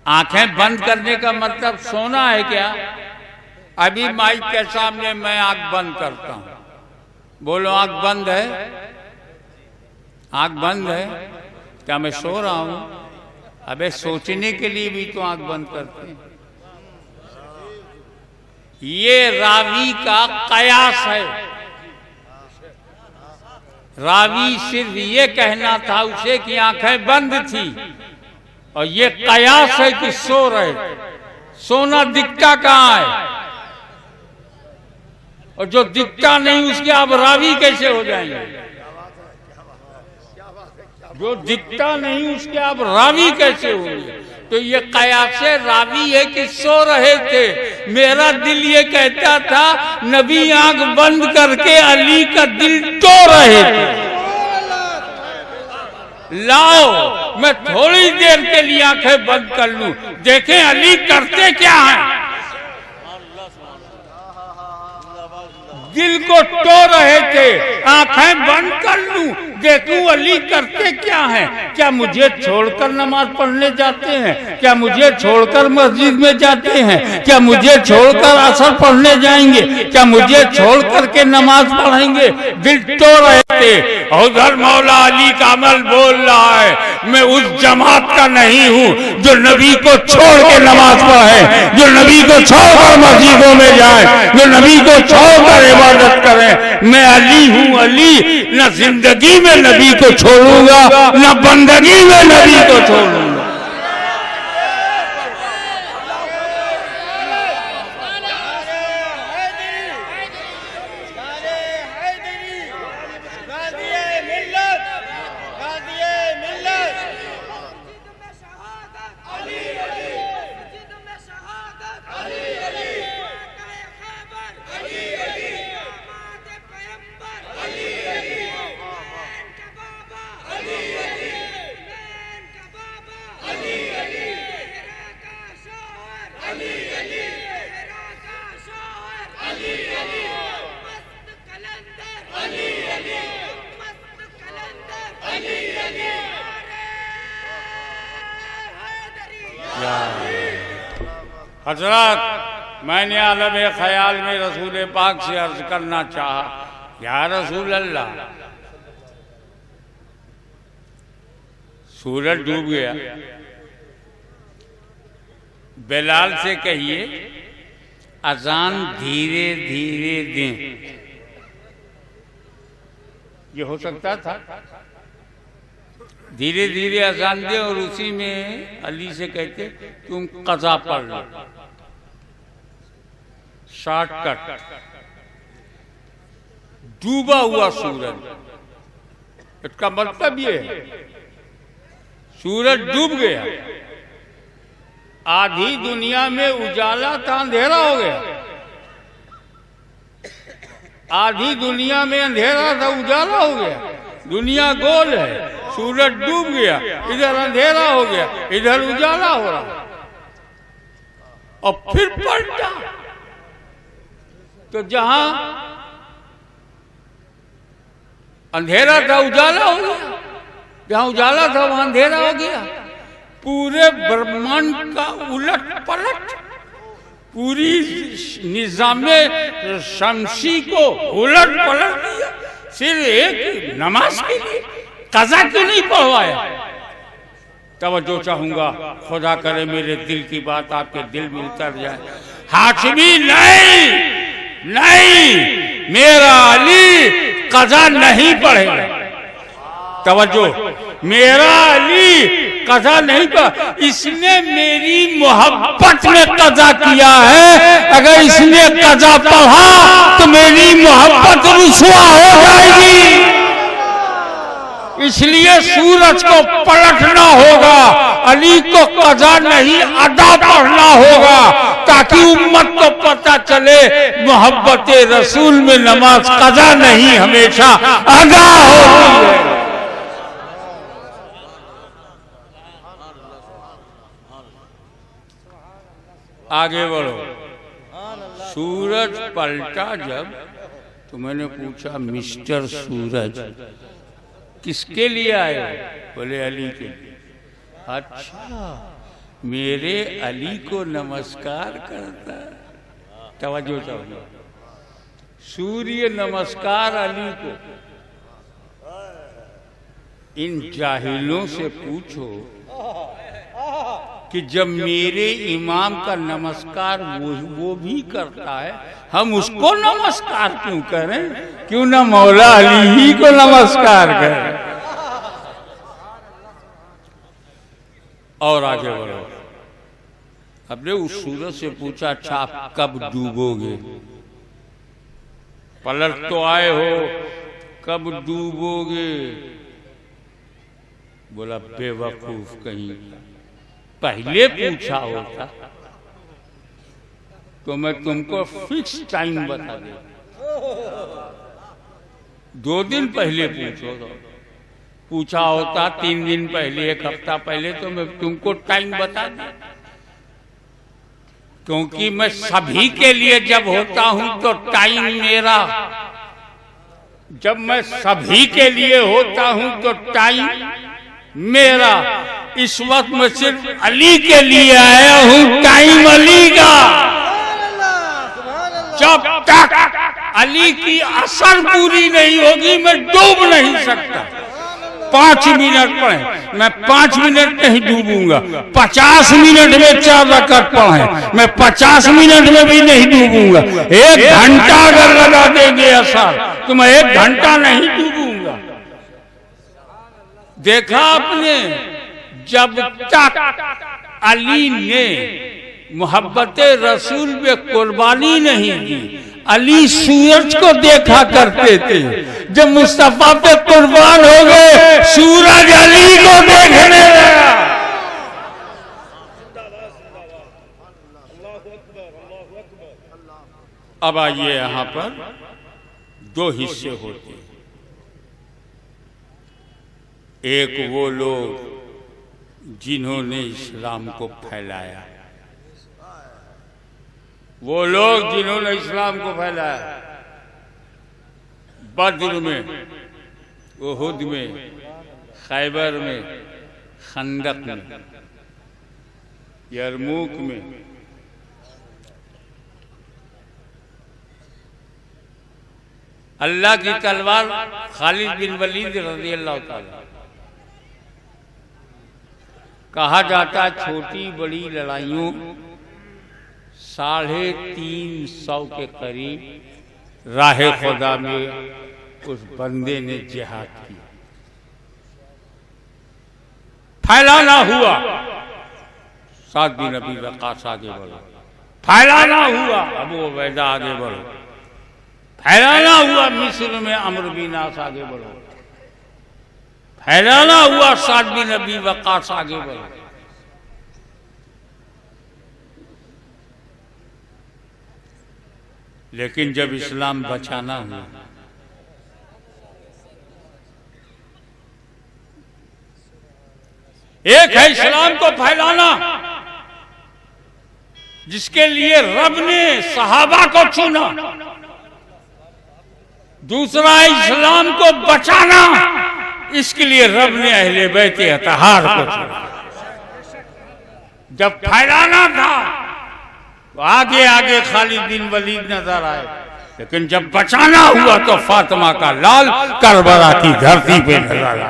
Speaker 1: आंखें बंद करने का मतलब सोना है क्या? अभी माइक के सामने मैं आंख बंद करता हूं, बोलो आंख बंद है? आंख बंद है? क्या मैं सो रहा हूं? अबे सोचने के लिए भी तो आंख बंद करते हैं। ये रावी का कयास है। रावी सिर्फ ये कहना था उसे कि आंखें बंद थी, और ये कयास है कि सो रहे। सोना दिखता कहाँ है? और जो दिखता नहीं उसके आप रावी कैसे हो जाएंगे? जो दिखता नहीं उसके आप रावी कैसे होंगे? तो ये कयासे रावी है कि सो रहे थे। मेरा दिल ये कहता था नबी आंख बंद करके अली का दिल टो रहे थे। लाओ मैं थोड़ी देर के लिए आंखें बंद कर लूं, देखें अली करते क्या हैं। दिल को टो रहे थे, आंखें बंद कर लूं, देखूं अली करते क्या हैं। क्या मुझे छोड़कर नमाज पढ़ने जाते हैं? क्या मुझे छोड़कर मस्जिद में जाते हैं? क्या मुझे छोड़कर असर पढ़ने जाएंगे? क्या मुझे छोड़ करके नमाज पढ़ेंगे? दिल टो रहे थे। उधर मौला अली का अमल बोल रहा है, मैं उस जमात का नहीं हूँ जो नबी को छोड़ के नमाज पढ़े, जो नबी को छोड़कर मस्जिदों में जाए, जो नबी को छोड़कर इबादत करें। मैं अली हूँ, अली। न जिंदगी में नबी को छोड़ूंगा, न बंदगी में नबी को छोड़ूंगा। हजरत, मैंने आलम ख्याल में रसूल पाक से अर्ज करना चाहा, या रसूल अल्लाह, सूरज डूब गया, बिलाल से कहिए अजान धीरे धीरे दें। ये हो सकता था? धीरे धीरे अजान दे और उसी में अली से कहते तुम कज़ा पढ़ लो, शॉर्टकट। डूबा हुआ सूरज, इसका मतलब ये है सूरज डूब गया, आधी दुनिया में उजाला था, अंधेरा हो गया। आधी दुनिया में अंधेरा था, उजाला हो गया। दुनिया गोल है, सूरज डूब गया, इधर अंधेरा हो गया, इधर उजाला हो रहा, और फिर पलटा तो जहां अंधेरा था उजाला हो गया, जहां उजाला था वहां अंधेरा हो गया। पूरे ब्रह्मांड का उलट पलट, पूरी निजामे शमसी को उलट पलट दिया। सिर्फ एक नमाज के लिए कज़ा क्यों नहीं पढ़वाया? तवज्जो चाहूंगा, खुदा करे मेरे दिल की बात आपके दिल में उतर जाए। हाशमी नहीं, नहीं, मेरा अली कज़ा नहीं पढ़ेगा। तवज्जो, मेरा अली कज़ा नहीं पढ़, इसने मेरी मोहब्बत में कज़ा किया है। अगर इसने कज़ा पढ़ा तो मेरी मोहब्बत रुसवा हो जाएगी। इसलिए सूरज को पलटना होगा, अली को कज़ा नहीं अदा पढ़ना होगा, ताकि उम्मत को पता चले मोहब्बत रसूल में नमाज कज़ा नहीं हमेशा अदा होती है। आगे बढ़ो। सूरज पलटा जब, तो मैंने पूछा मिस्टर सूरज किसके लिए आए हो? बोले अली के लिए। अच्छा, मेरे अली को नमस्कार करता। तवज्जो चाहिए, सूर्य नमस्कार अली को। इन जाहिलों से पूछो कि जब मेरे इमाम का नमस्कार वो भी करता है, हम उसको नमस्कार क्यों करें? क्यों ना मौला अली ही को नमस्कार करें? और आगे बढ़ो। अपने उस सूरज से पूछा, अच्छा आप कब डूबोगे? पलट तो आए हो, कब डूबोगे? बोला बेवकूफ कहीं, पहले पूछा होता तो मैं तुमको फिक्स टाइम बता दे। 2 दिन पहले पूछा होता, 3 दिन पहले, 1 हफ्ता पहले, तो मैं तुमको टाइम बता दे। क्योंकि मैं सभी के लिए जब होता हूं तो टाइम मेरा, जब मैं सभी के लिए होता हूं तो टाइम मेरा। इस वक्त मैं सिर्फ अली के लिए आया हूं, टाइम अली का। जब तक अली की असर पूरी नहीं होगी मैं डूब नहीं सकता। 5 मिनट पढ़े, मैं 5 मिनट नहीं डूबूंगा। 50 मिनट में 4 रकात पढ़े, मैं 50 मिनट में भी नहीं डूबूंगा। 1 घंटा अगर लगा देंगे असर तो मैं 1 घंटा नहीं डूबूंगा। देखा आपने, जब तक अली ने मोहब्बत रसूल में कुर्बानी नहीं की, अली सूरज को देखा करते थे। जब मुस्तफा पे कुर्बान हो गए, सूरज अली को देखने लगा। अब आइए, यहां पर 2 हिस्से होते हैं। एक वो लोग जिन्होंने इस्लाम को फैलाया, वो लोग जिन्होंने इस्लाम को फैलाया। बद्र में, उहुद में, खैबर में, खंदक में, यरमूक में, अल्लाह की तलवार खालिद बिन वलीद रज़ी अल्लाह ताला। कहा जाता छोटी बड़ी लड़ाइयों 350 के करीब राहे खुदा में उस बंदे ने जिहाद की। फैलाना हुआ, साद बिन अबी वक़ास आगे बढ़ो। फैलाना हुआ, अबू उबैदा आगे बढ़ो। फैलाना हुआ, मिस्र में अम्र बिन आस आगे बढ़ो। फैलाना हुआ, साद बिन अबी वक़ास आगे बढ़ो। लेकिन जब इस्लाम बचाना हुआ, एक है इस्लाम को फैलाना, जिसके लिए रब ने सहाबा को चुना। दूसरा है इस्लाम को बचाना, इसके लिए रब ने अहले बैत अतहार को चुना। जब फैलाना था तो आगे आगे खालिद बिन वलीद नजर आए, लेकिन जब बचाना हुआ तो फातिमा का लाल करबला की धरती पे नजर आया।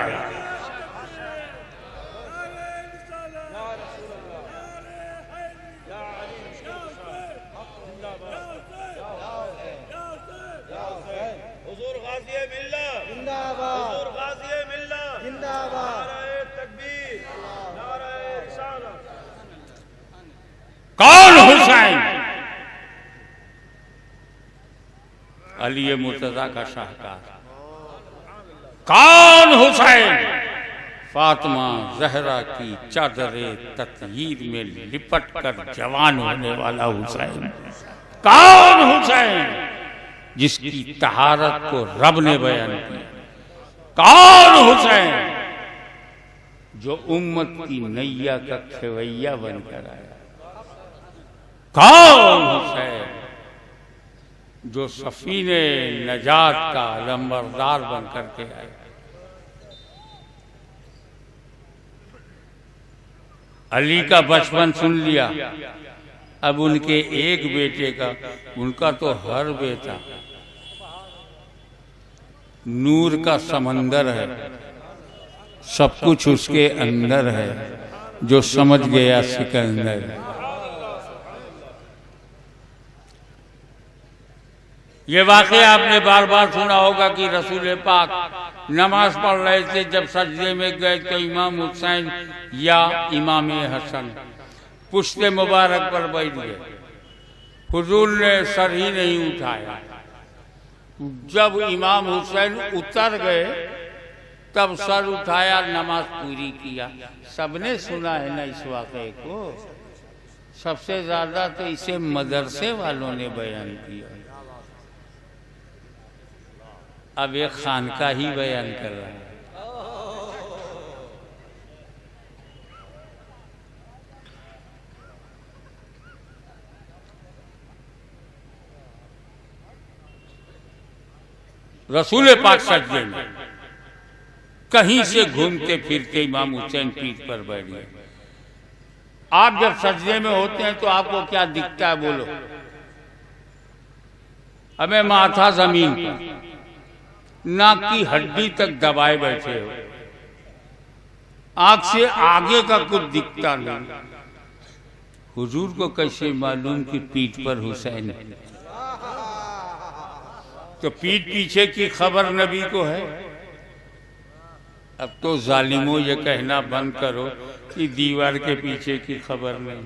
Speaker 1: अली मुर्तजा का शाहकार। कौन हुसैन? फातिमा जहरा की चादरे ततहीर में लिपट कर जवान होने वाला हुसैन। कौन हुसैन? जिसकी तहारत को रब ने बयान किया। कौन हुसैन? जो उम्मत की नैया का खेवैया बनकर आया। कौन हुसैन? जो सफीने नजात का लंबरदार बनकर के आया। अली का बचपन सुन लिया। अब उनके एक बेटे का, उनका तो हर बेटा नूर का समंदर है, सब कुछ उसके अंदर है, जो समझ गया सिकंदर। ये वाकया आपने बार बार सुना होगा कि रसूल पाक नमाज पढ़ रहे थे, जब सजदे में गए तो इमाम हुसैन या इमाम हसन पुश्ते मुबारक पर बैठ गए। हुजूर ने सर ही नहीं उठाया। जब इमाम हुसैन उतर गए तब सर उठाया, नमाज पूरी किया। सबने सुना है ना इस वाक़े को। सबसे ज्यादा तो इसे मदरसे वालों ने बयान किया। अब एक खानका ही बयान कर रहा है। रसूल पाक सजदे में कहीं से घूमते फिरते इमाम हुसैन पीठ पर बैठ गए। आप जब सजदे में होते हैं तो आपको क्या दिखता है? बोलो। हमें माथा जमीन पर, नाक की हड्डी तक दबाए बैठे हो, आंख से आगे का कुछ दिखता नहीं। हुजूर को कैसे मालूम कि पीठ पर हुसैन है? तो पीठ पीछे की खबर नबी को है। अब तो जालिमों ये कहना बंद करो कि दीवार के पीछे की खबर नहीं।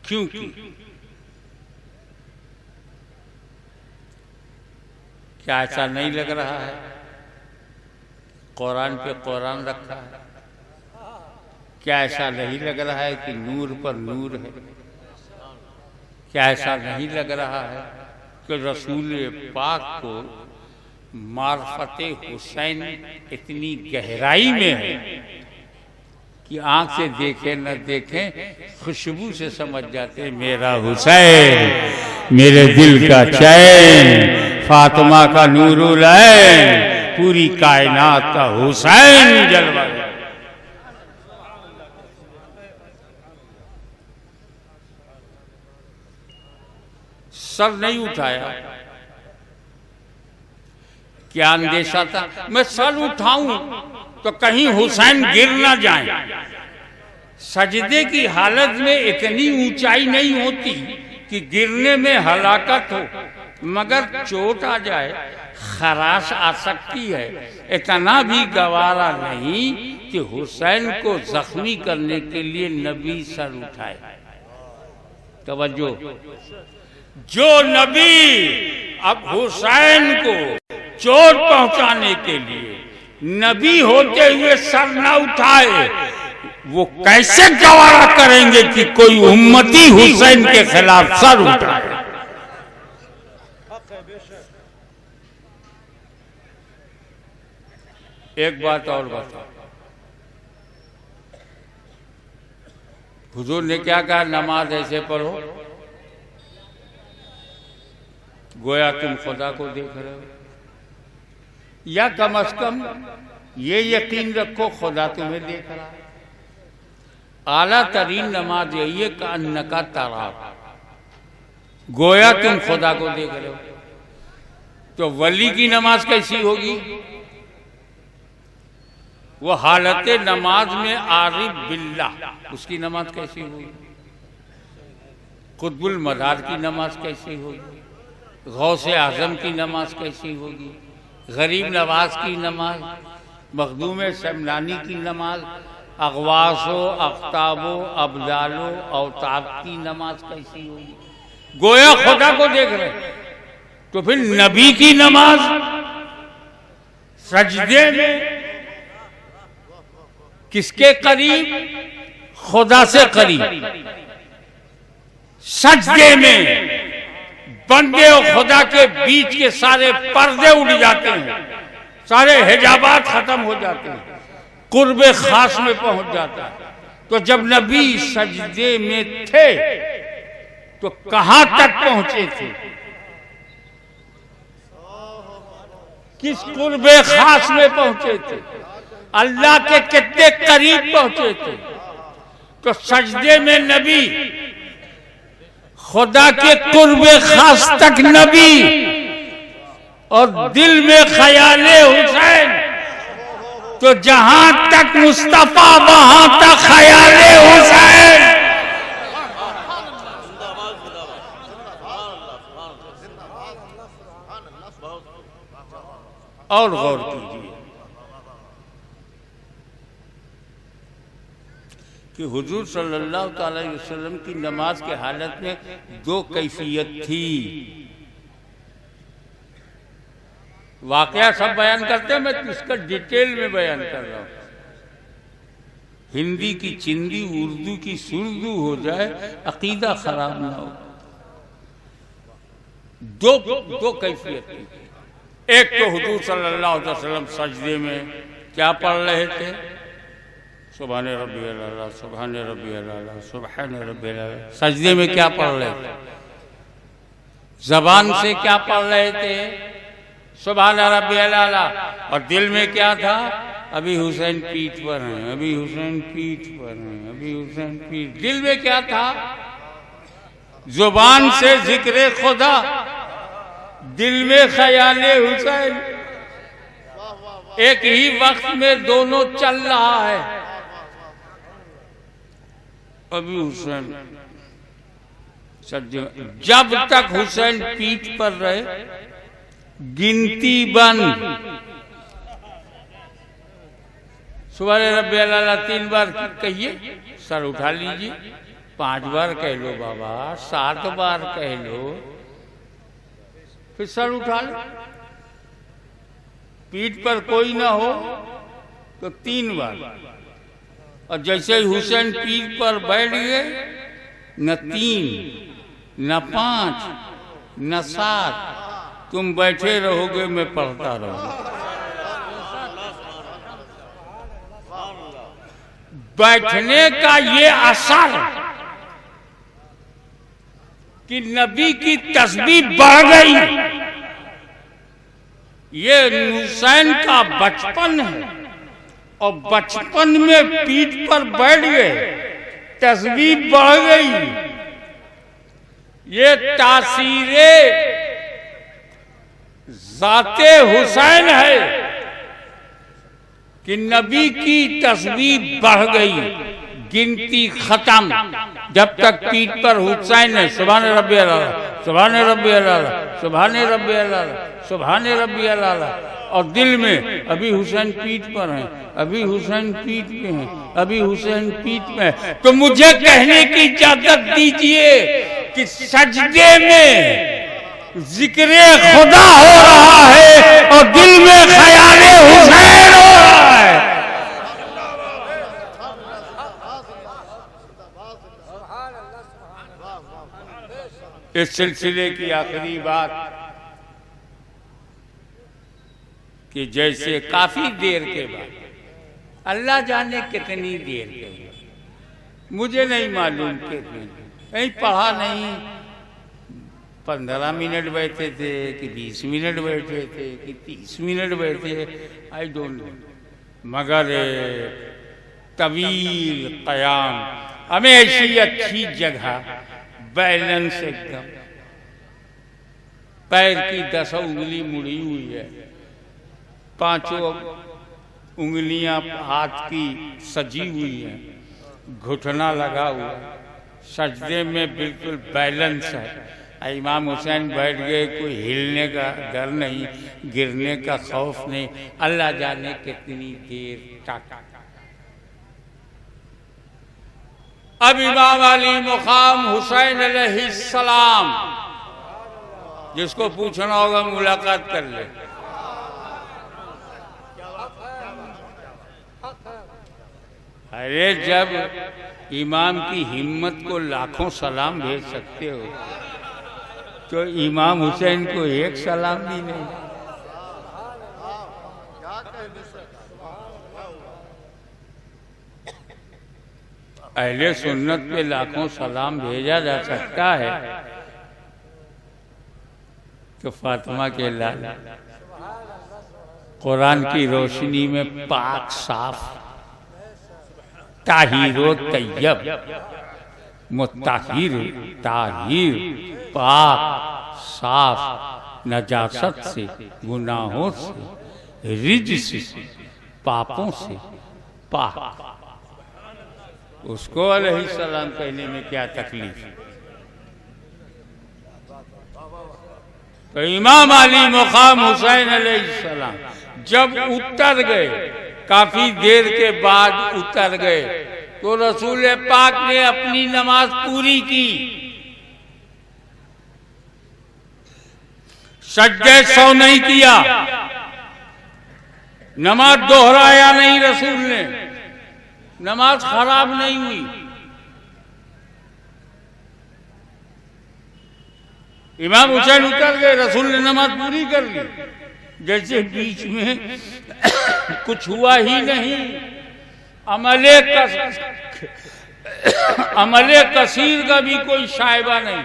Speaker 1: क्योंकि क्या ऐसा नहीं लग रहा है? कुरान पे कुरान रखा है। क्या ऐसा नहीं लग रहा है कि नूर पर नूर है? क्या ऐसा नहीं लग रहा है कि रसूल पाक को मार्फते हुसैन इतनी गहराई में है कि आंख से देखे न देखे खुशबू से समझ जाते मेरा हुसैन, मेरे दिल का चैन, फातिमा का नूरुल ऐन, पूरी कायनात का हुसैन जलवा। सर नहीं उठाया। क्या अंदेशा था? मैं सर उठाऊं तो कहीं हुसैन गिर ना जाए। सजदे की हालत में इतनी ऊंचाई नहीं होती कि गिरने में हलाकत हो, मगर चोट आ जाए, खराश आ सकती है। इतना भी गवारा नहीं कि हुसैन को जख्मी करने के लिए नबी सर उठाए। तवज्जो। जो नबी अब हुसैन को चोट पहुंचाने के लिए नबी होते हुए सर न उठाए, वो कैसे गवारा करेंगे कि कोई उम्मती हुसैन के खिलाफ सर उठाए? एक बात और बताओ, हुजूर ने क्या कहा? नमाज ऐसे पढ़ो गोया तुम खुदा को देख रहे हो, या कम से कम ये यकीन रखो खुदा तुम्हें देख रहा है। आला तरीन नमाज यही है का अन्नका ताराब, गोया तुम खुदा को देख रहे हो। तो वली की नमाज कैसी होगी? वो हालत नमाज में आरिफ बिल्लाह, उसकी नमाज कैसी होगी? कुतुबुल मदार की नमाज कैसी होगी? गौसे आजम की नमाज कैसी होगी? गरीब नवाज की नमाज, मखदूम समलानी की नमाज, अगवासो, अख्ताबो, अब्दालो, अवताब की नमाज कैसी होगी? गोया खुदा को देख रहे। तो फिर नबी की नमाज सजदे में किसके करीब? खुदा से करीब। सजदे में बंदे और खुदा के बीच के सारे पर्दे उड़ जाते हैं, सारे हिजाबात खत्म हो जाते हैं, कुर्बे खास में पहुंच जाता है। तो जब नबी सजदे में थे तो कहां तक पहुंचे थे? किस कुर्बे खास में पहुंचे थे? अल्लाह के कितने करीब पहुंचे थे? तो सजदे में नबी, खुदा के कुर्बे खास तक नबी, और दिल में ख्याले हुसैन। तो जहां तक मुस्तफा वहां तक ख्याले हुसैन। और गौर कीजिए कि हुजूर सल्लल्लाहु अलैहि वसल्लम की नमाज के हालत में दो कैफियत थी। वाकया सब बयान करते हैं, मैं इसका डिटेल में बयान कर रहा हूं। हिंदी की चिंदी, उर्दू की सुर्दू हो जाए, अकीदा खराब ना हो। दो कैफियत थी। एक तो हुजूर सल्लल्लाहु अलैहि वसल्लम सजदे में क्या पढ़ रहे थे? सुभान रब्बियल आला, सुभान रब्बियल आला, सुभान रब्बियल आला। सजदे में क्या पढ़ रहे थे? जबान से क्या पढ़ रहे थे? सुभान रब्बियल आला। और दिल में क्या था? अभी हुसैन पीठ पर हैं, अभी हुसैन पीठ पर हैं, अभी हुसैन पीठ। दिल में क्या था? जुबान से जिक्र खुदा, दिल में ख्याले हुसैन। एक ही वक्त में दोनों चल रहा है। अभी हुसैन, जब तक हुसैन पीठ पर रहे गिनती बंद। सुभान रब्बियल आला 3 बार कहिए, सर उठा लीजिए। 5 बार कह लो बाबा, 7 बार कह लो, फिर सर उठा लो। पीठ पर कोई ना हो तो 3 बार। और जैसे ही हुसैन पीठ पर बैठ गए, न 3, न 5, न 7, तुम बैठे रहोगे, मैं पढ़ता रहूंगा। बैठने का ये असर कि नबी की तस्बीह बढ़ गई। ये हुसैन का बचपन है, और बचपन में पीठ पर बैठ गए, तस्बीह बढ़ गई। ये तासीरे ज़ाते हुसैन है कि नबी की तस्बीह बढ़ गई, गिनती खत्म। जब तक पीठ पर हुसैन है, सुभान रब्बियल आला, सुभान रब्बियल आला, सुभान रब्बियल आला, सुभान रब्बियल आला। और दिल में अभी हुसैन पीठ पर हैं, अभी हुसैन पीठ पे हैं, अभी हुसैन पीठ पे हैं। तो मुझे कहने की इजाजत दीजिए कि सजदे में जिक्र खुदा हो रहा है और दिल में ख्याले हुसैन हो रहा है। इस सिलसिले की आखिरी बात कि जैसे काफी देर के बाद, अल्लाह जाने कितनी देर के बाद, मुझे नहीं मालूम कितनी, कहीं पढ़ा नहीं, 15 मिनट बैठे थे कि 20 मिनट बैठे थे कि 30 मिनट बैठे, आई डोंट नो। मगर तवील क़याम, हमें ऐसी अच्छी जगह, बैलेंस एकदम, पैर की 10 उंगली मुड़ी हुई है, 5 उंगलियां हाथ की सजी हुई हैं, घुटना लगा हुआ, सजदे में बिल्कुल बैलेंस है। इमाम हुसैन बैठ गए, कोई हिलने का डर नहीं, गिरने का खौफ नहीं। अल्लाह जाने कितनी देर तक। अब इमाम अली मुकाम हुसैन अलैहिस्सलाम, जिसको पूछना होगा मुलाकात कर ले। अरे जब इमाम की हिम्मत को लाखों सलाम भेज सकते हो तो इमाम हुसैन को एक सलाम भी नहीं। अहले सुन्नत पे लाखों सलाम भेजा जा सकता है तो फातिमा के लाल कुरान की रोशनी में पाक साफ ताहिरो तैयब मुत्ताहिर ताहिर पाक साफ नजासत से गुनाहों से रिज्स से पापों से पाक, उसको अलैहिस्सलाम कहने में क्या तकलीफ। तो इमाम अली मुकाम हुसैन अलैहिस्सलाम जब उतर गए, काफी देर के बाद उतर गए, तो रसूल पाक ने अपनी नमाज पूरी की। सज्जे सौ नहीं किया, नमाज दोहराया नहीं रसूल ने, नमाज खराब नहीं हुई। इमाम हुसैन उतर गए, रसूल ने नमाज पूरी कर ली, जैसे बीच में कुछ हुआ ही नहीं। अमले कसीर का भी कोई शायबा नहीं,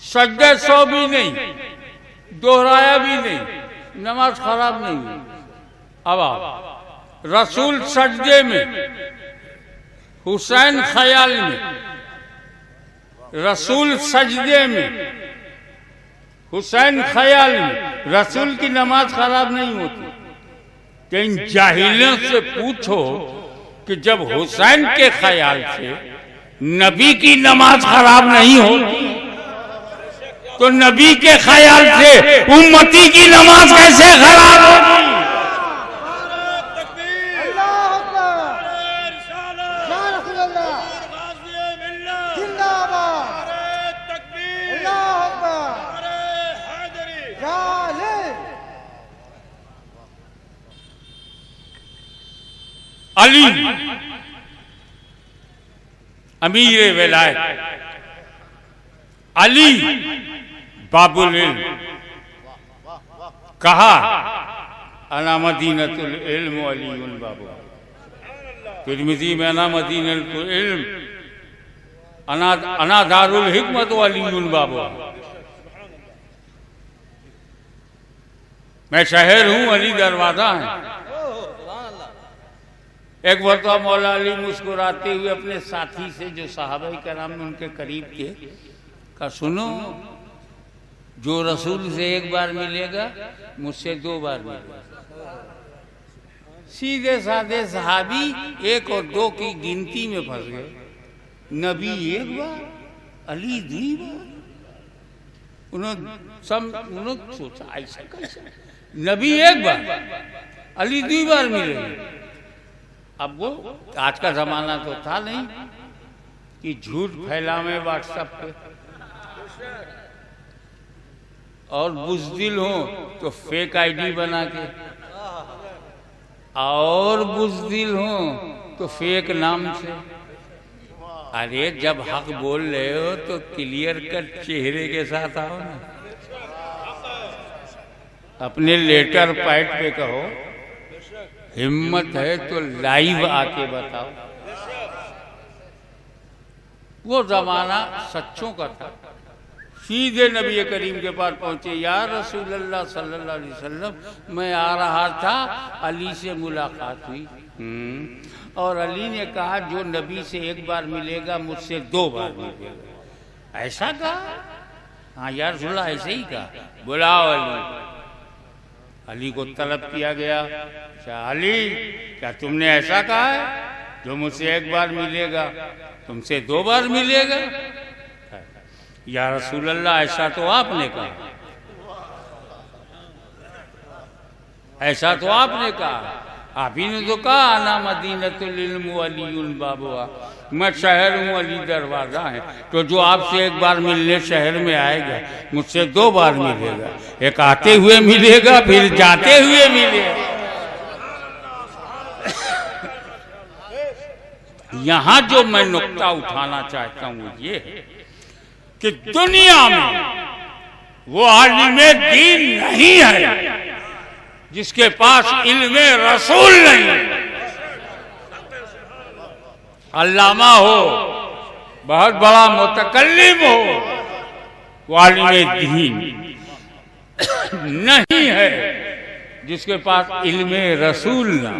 Speaker 1: सज्जे सौ भी नहीं, दोहराया भी नहीं, नमाज खराब नहीं हुई। अब आप रसूल सजदे में, हुसैन ख्याल में, रसूल सजदे में, हुसैन ख्याल में, रसूल की नमाज खराब नहीं होती। तो इन जाहिलों से पूछो कि जब हुसैन के ख्याल से नबी की नमाज खराब नहीं होती तो नबी के ख्याल से उम्मती की नमाज कैसे खराब होगी। अली अमीर विलायत, अली बाबुल इल्म, कहा अना मदीनतुल इल्म अलीउल बाबू। तिरमिज़ी में अना मदीनतुल इल्म अना दारुल हिकमत अलीउल बाबू। मैं शहर हूँ, अली दरवाजा है। एक मरतबा मौला अली मुस्कुराते हुए अपने साथी से, जो सहाबाए कराम में उनके करीब थे, कहा सुनो, जो रसूल से एक बार मिलेगा मुझसे दो बार मिलेगा। सीधे साधे सहाबी एक और दो की गिनती में फंस गए। नबी एक बार, अली दुई बार। उन्होंने सोचा ऐसा कैसा, नबी एक बार, अली दुई बार मिलेंगे। अब वो आज का जमाना तो था नहीं कि झूठ फैलावे व्हाट्सएप पे, और बुज़दिल हो तो फेक आईडी बना के, और बुज़दिल हो तो फेक नाम से। अरे जब हक बोल रहे हो तो क्लियर कट चेहरे के साथ आओ ना, अपने लेटर पैड पे कहो। हिम्मत है तो लाइव आके बताओ। वो जमाना सच्चों का था। सीधे नबी करीम के पास पहुंचे, या रसूल अल्लाह सल्लल्लाहु अलैहि वसल्लम, मैं आ रहा था, अली से मुलाकात हुई। और अली ने कहा जो नबी से एक बार मिलेगा मुझसे दो बार मिलेगा। ऐसा कहा? हाँ या रसूल अल्लाह, ऐसे ही कहा। बुलाओ अली। अली को तलब किया गया। अली, क्या तुमने ऐसा कहा है जो मुझसे एक बार मिलेगा तुमसे दो बार मिलेगा? या रसूल अल्लाह, ऐसा तो आपने कहा, ऐसा तो आपने कहा। आप ही ने तो कहा आना मदीनतुल इल्म वलीयुल बाबुआ, मैं शहर हूँ, अली दरवाजा है। तो जो आपसे एक बार मिलने शहर में आएगा मुझसे 2 बार मिलेगा, एक आते हुए मिलेगा फिर जाते हुए मिलेगा। यहाँ जो मैं नुक्ता उठाना चाहता हूँ ये है कि दुनिया में वो आलिमे दीन नहीं है जिसके पास इल्मे रसूल नहीं। अल्लामा हो, बहुत बड़ा मुतकल्लिम हो, वो आलिमे दीन नहीं है जिसके पास इल्मे रसूल ना।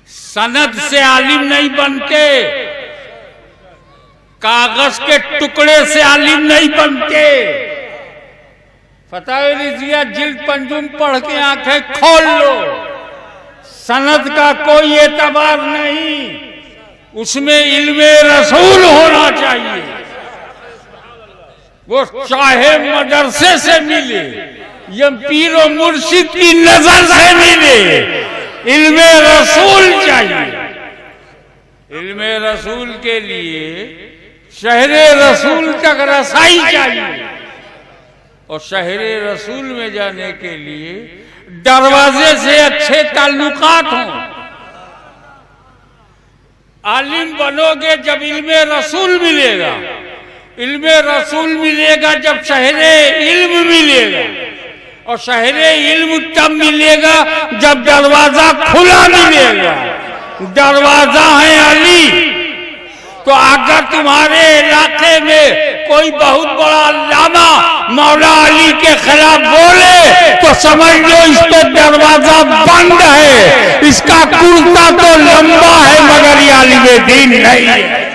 Speaker 1: सनद से आलिम नहीं बनते, कागज के टुकड़े से आलिम नहीं बनते। फतावे रिज़िया जिल्द पंजुम पढ़ के आंखें खोल लो, सनद का कोई एतबार नहीं, उसमें इल्मे रसूल होना चाहिए। वो चाहे मदरसे से मिले या पीरो मुर्शिद की नजर से मिले, इल्मे रसूल चाहिए। इल्मे रसूल के लिए शहरे रसूल तक रसाई चाहिए, और शहरे रसूल में जाने के लिए दरवाजे से अच्छे ताल्लुकात हों। आलिम बनोगे जब इल्मे रसूल मिलेगा, इल्मे रसूल मिलेगा जब शहरे इल्म मिलेगा, और शहरे इल्म तब मिलेगा जब दरवाजा खुला मिलेगा। दरवाजा है अली। तो अगर तुम्हारे इलाके में कोई बहुत बड़ा अल्लामा मौला अली के खिलाफ बोले तो समझ लो इस पे दरवाजा बंद है, इसका कुर्ता तो लंबा है मगर ये आलिमे दीन नहीं है।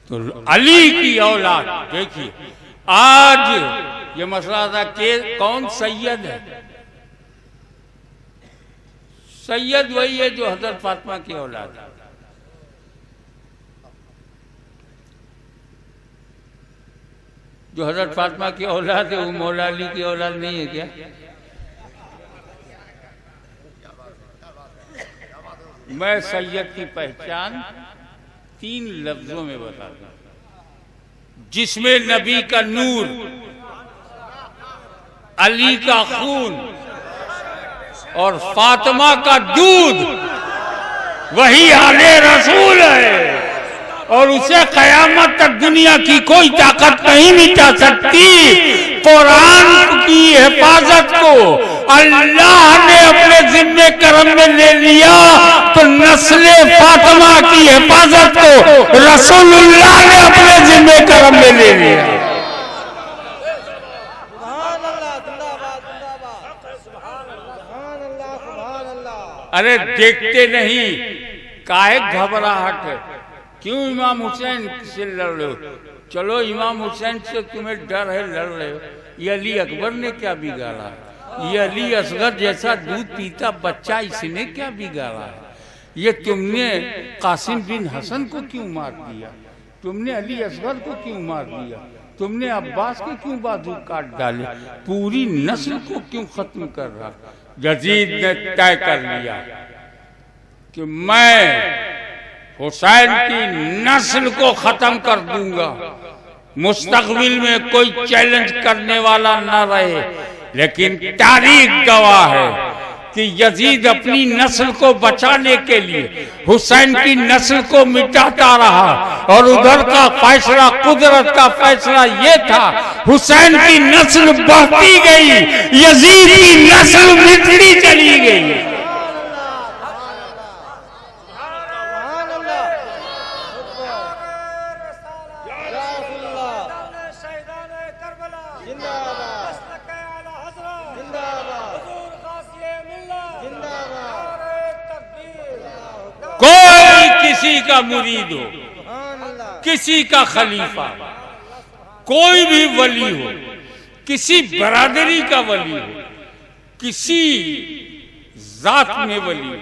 Speaker 1: तो अली की औलाद देखिए, आज ये मसला था कि कौन सैयद है। सैयद वही है जो हजरत फातिमा की औलाद है। जो हजरत फातिमा की औलाद है वो मौला अली की औलाद नहीं है क्या? मैं सैयद की पहचान 3 लफ्जों में बताता हूं, जिसमें नबी का नूर, अली का खून और फातिमा का दूध, वही आले रसूल है। और उसे कयामत तक दुनिया की कोई ताकत नहीं मिटा सकती। कुरान की हिफाजत को अल्लाह ने अपने जिम्मे करम में ले लिया, तो नस्ले फातिमा की हिफाजत को रसूलुल्लाह ने अपने जिम्मे करम में ले लिया। अरे देखते नहीं, काहे घबराहट है? क्यों इमाम हुसैन से लड़ रहे हो? चलो इमाम हुसैन से तुम्हें डर है, लड़ रहे हो। ये अली अकबर ने क्या बिगाड़ा? ये अली असगर जैसा दूध पीता बच्चा, इसने क्या बिगाड़ा है? ये तुमने कासिम बिन हसन को क्यों मार दिया? तुमने अली असगर को क्यों मार दिया? तुमने अब्बास के क्यों बाजू काट डाले? पूरी नस्ल को क्यों खत्म कर रहा? यजीद ने तय कर लिया कि मैं हुसैन की नस्ल को खत्म कर दूंगा, मुस्तकबिल में कोई चैलेंज करने वाला न रहे। लेकिन तारीख गवाह है कि यजीद अपनी नस्ल को बचाने के लिए हुसैन की नस्ल को मिटाता रहा, और उधर का फैसला, कुदरत का फैसला ये था, हुसैन की नस्ल बढ़ती गई, यजीद की नस्ल मिटती चली गई। कोई किसी किसी का मुरीद हो, किसी का खलीफा, कोई भी वली हो, किसी बरादरी का वली हो, किसी जात में वली हो,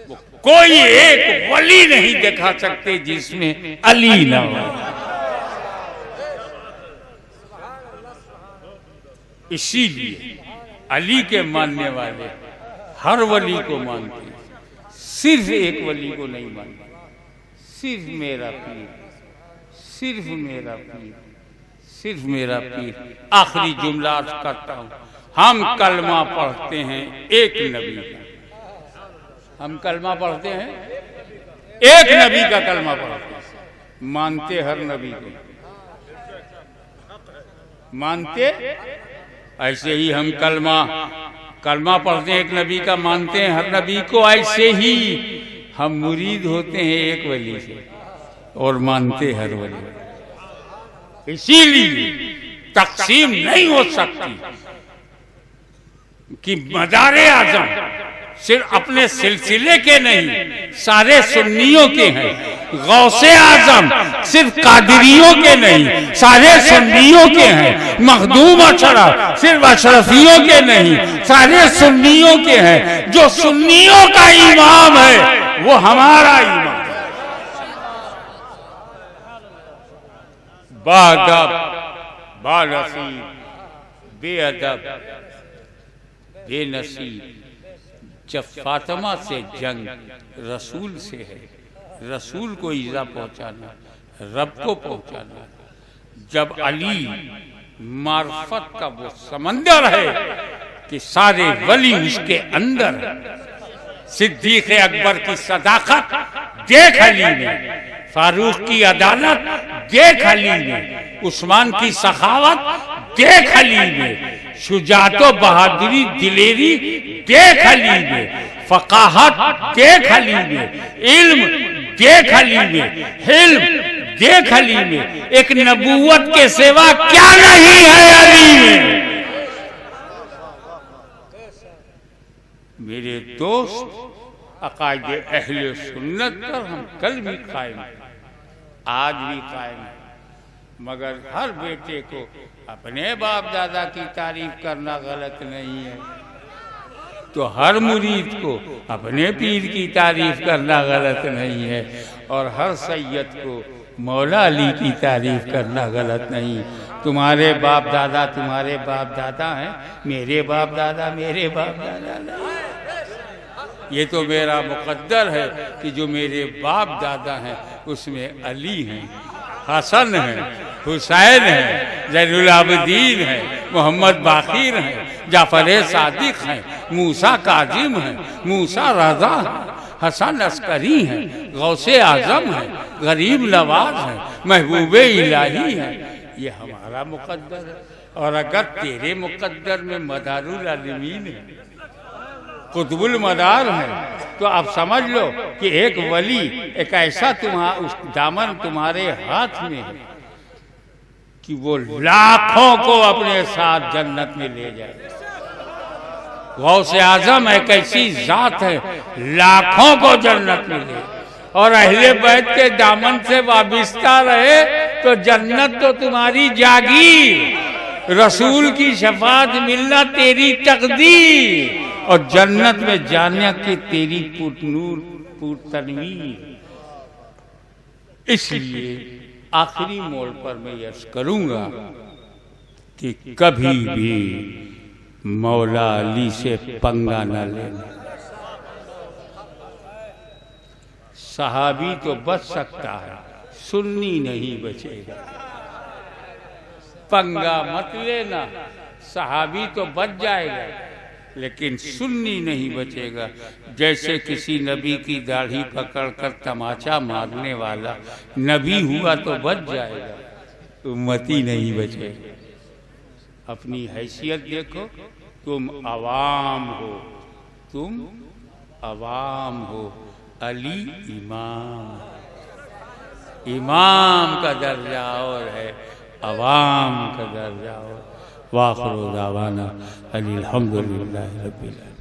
Speaker 1: वो कोई एक वली नहीं दिखा सकते जिसमें अली ना हो। इसीलिए अली के मानने वाले हर वली को मानते हैं, सिर्फ एक वली को नहीं मानते। सिर्फ मेरा पीर, सिर्फ मेरा पीर, सिर्फ मेरा पीर। आखिरी जुमला अर्ज करता हूं, हम कलमा पढ़ते हैं एक नबी का। हम कलमा पढ़ते हैं एक नबी का कलमा पढ़ते हैं, मानते हर नबी को, मानते। ऐसे ही हम कलमा पढ़ते हैं एक नबी का, मानते हैं हर नबी को। ऐसे ही हम मुरीद होते हैं एक वली से और मानते हर वली। इसीलिए तकसीम नहीं हो सकती कि मदारे आजम सिर्फ अपने सिलसिले के नहीं, सारे सुन्नियों के हैं। गौसे आजम सिर्फ कादिरियों के नहीं, सारे सुन्नियों के हैं। मखदूम अशरफ सिर्फ अशरफियों के नहीं, सारे सुन्नियों के हैं। जो सुन्नियों का इमाम है वो हमारा इमाम। बाअदब, बानसीब, बेअदब, बेनसीब। जब फातिमा से जंग रसूल से है, रसूल को ईज़ा पहुंचाना, रब को पहुंचाना। जब अली मार्फत का वो समंदर है कि सारे वली उसके अंदर है। सिद्दीक़ अकबर की सदाकत देख अली ने, फारूक की अदालत देख अली ने, उस्मान की सखावत देख अली ने, शुजातो बहादुरी दिलेरी देख अली ने, फकाहत देख अली ने, इल्म देख अली ने, हिल्म देख अली में। एक नबूवत के सिवा क्या नहीं है अली में। मेरे दोस्त, अकायदे अहले सुन्नत पर हम कल भी कायम, आज भी कायम है। मगर हर बेटे को अपने बाप दादा की तारीफ करना गलत नहीं है, तो हर मुरीद को अपने पीर की तारीफ करना गलत नहीं है, और हर सैयद को मौला अली की तारीफ करना गलत नहीं। तुम्हारे बाप दादा तुम्हारे बाप दादा हैं, मेरे बाप दादा मेरे बाप दादा नहीं। ये तो मेरा मुकद्दर है कि जो मेरे बाप दादा हैं उसमें अली हैं, हसन हैं, हुसैन हैं, ज़ैनुल आबिदीन हैं, मोहम्मद बाक़िर हैं, जाफ़र सादिक हैं, मूसा काजिम हैं, मूसा रज़ा हैं, हसन अस्करी हैं, गौसे आज़म हैं, गरीब नवाज हैं, महबूबे इलाही हैं। ये हमारा मुकद्दर है। और अगर तेरे मुकद्दर में मदारुल आलमीन है, कुतुबुल मदार है, तो आप समझ लो कि एक वली, एक ऐसा उस दामन तुम्हारे हाथ में है कि वो लाखों को अपने साथ जन्नत में ले जाए। गौसे आजम एक ऐसी जात है, लाखों को जन्नत में ले। और अहले बैत के दामन से वाबिस्ता रहे तो जन्नत तो तुम्हारी जागीर, रसूल की शफात मिलना तेरी तकदीर, और जन्नत में जाने की तेरी पुरनूर पुरतनवीर। इसलिए आखिरी मोड़ पर मैं यश करूंगा कि कभी भी मौला अली से पंगा न लेना। सहाबी तो बच सकता है, सुन्नी नहीं बचेगा। पंगा मत लेना, सहाबी तो बच जाएगा लेकिन सुन्नी नहीं बचेगा। जैसे किसी नबी की दाढ़ी पकड़कर तमाचा मारने वाला नबी हुआ तो बच जाएगा, उम्मती नहीं बचेगा। अपनी हैसियत देखो, तुम अवाम हो, तुम अवाम हो, अली इमाम। इमाम का दर्जा और है, अवाम का दर्जा और। वाखिर दावाना अनिल हम्दुलिल्लाहि रब्बिल आलमीन।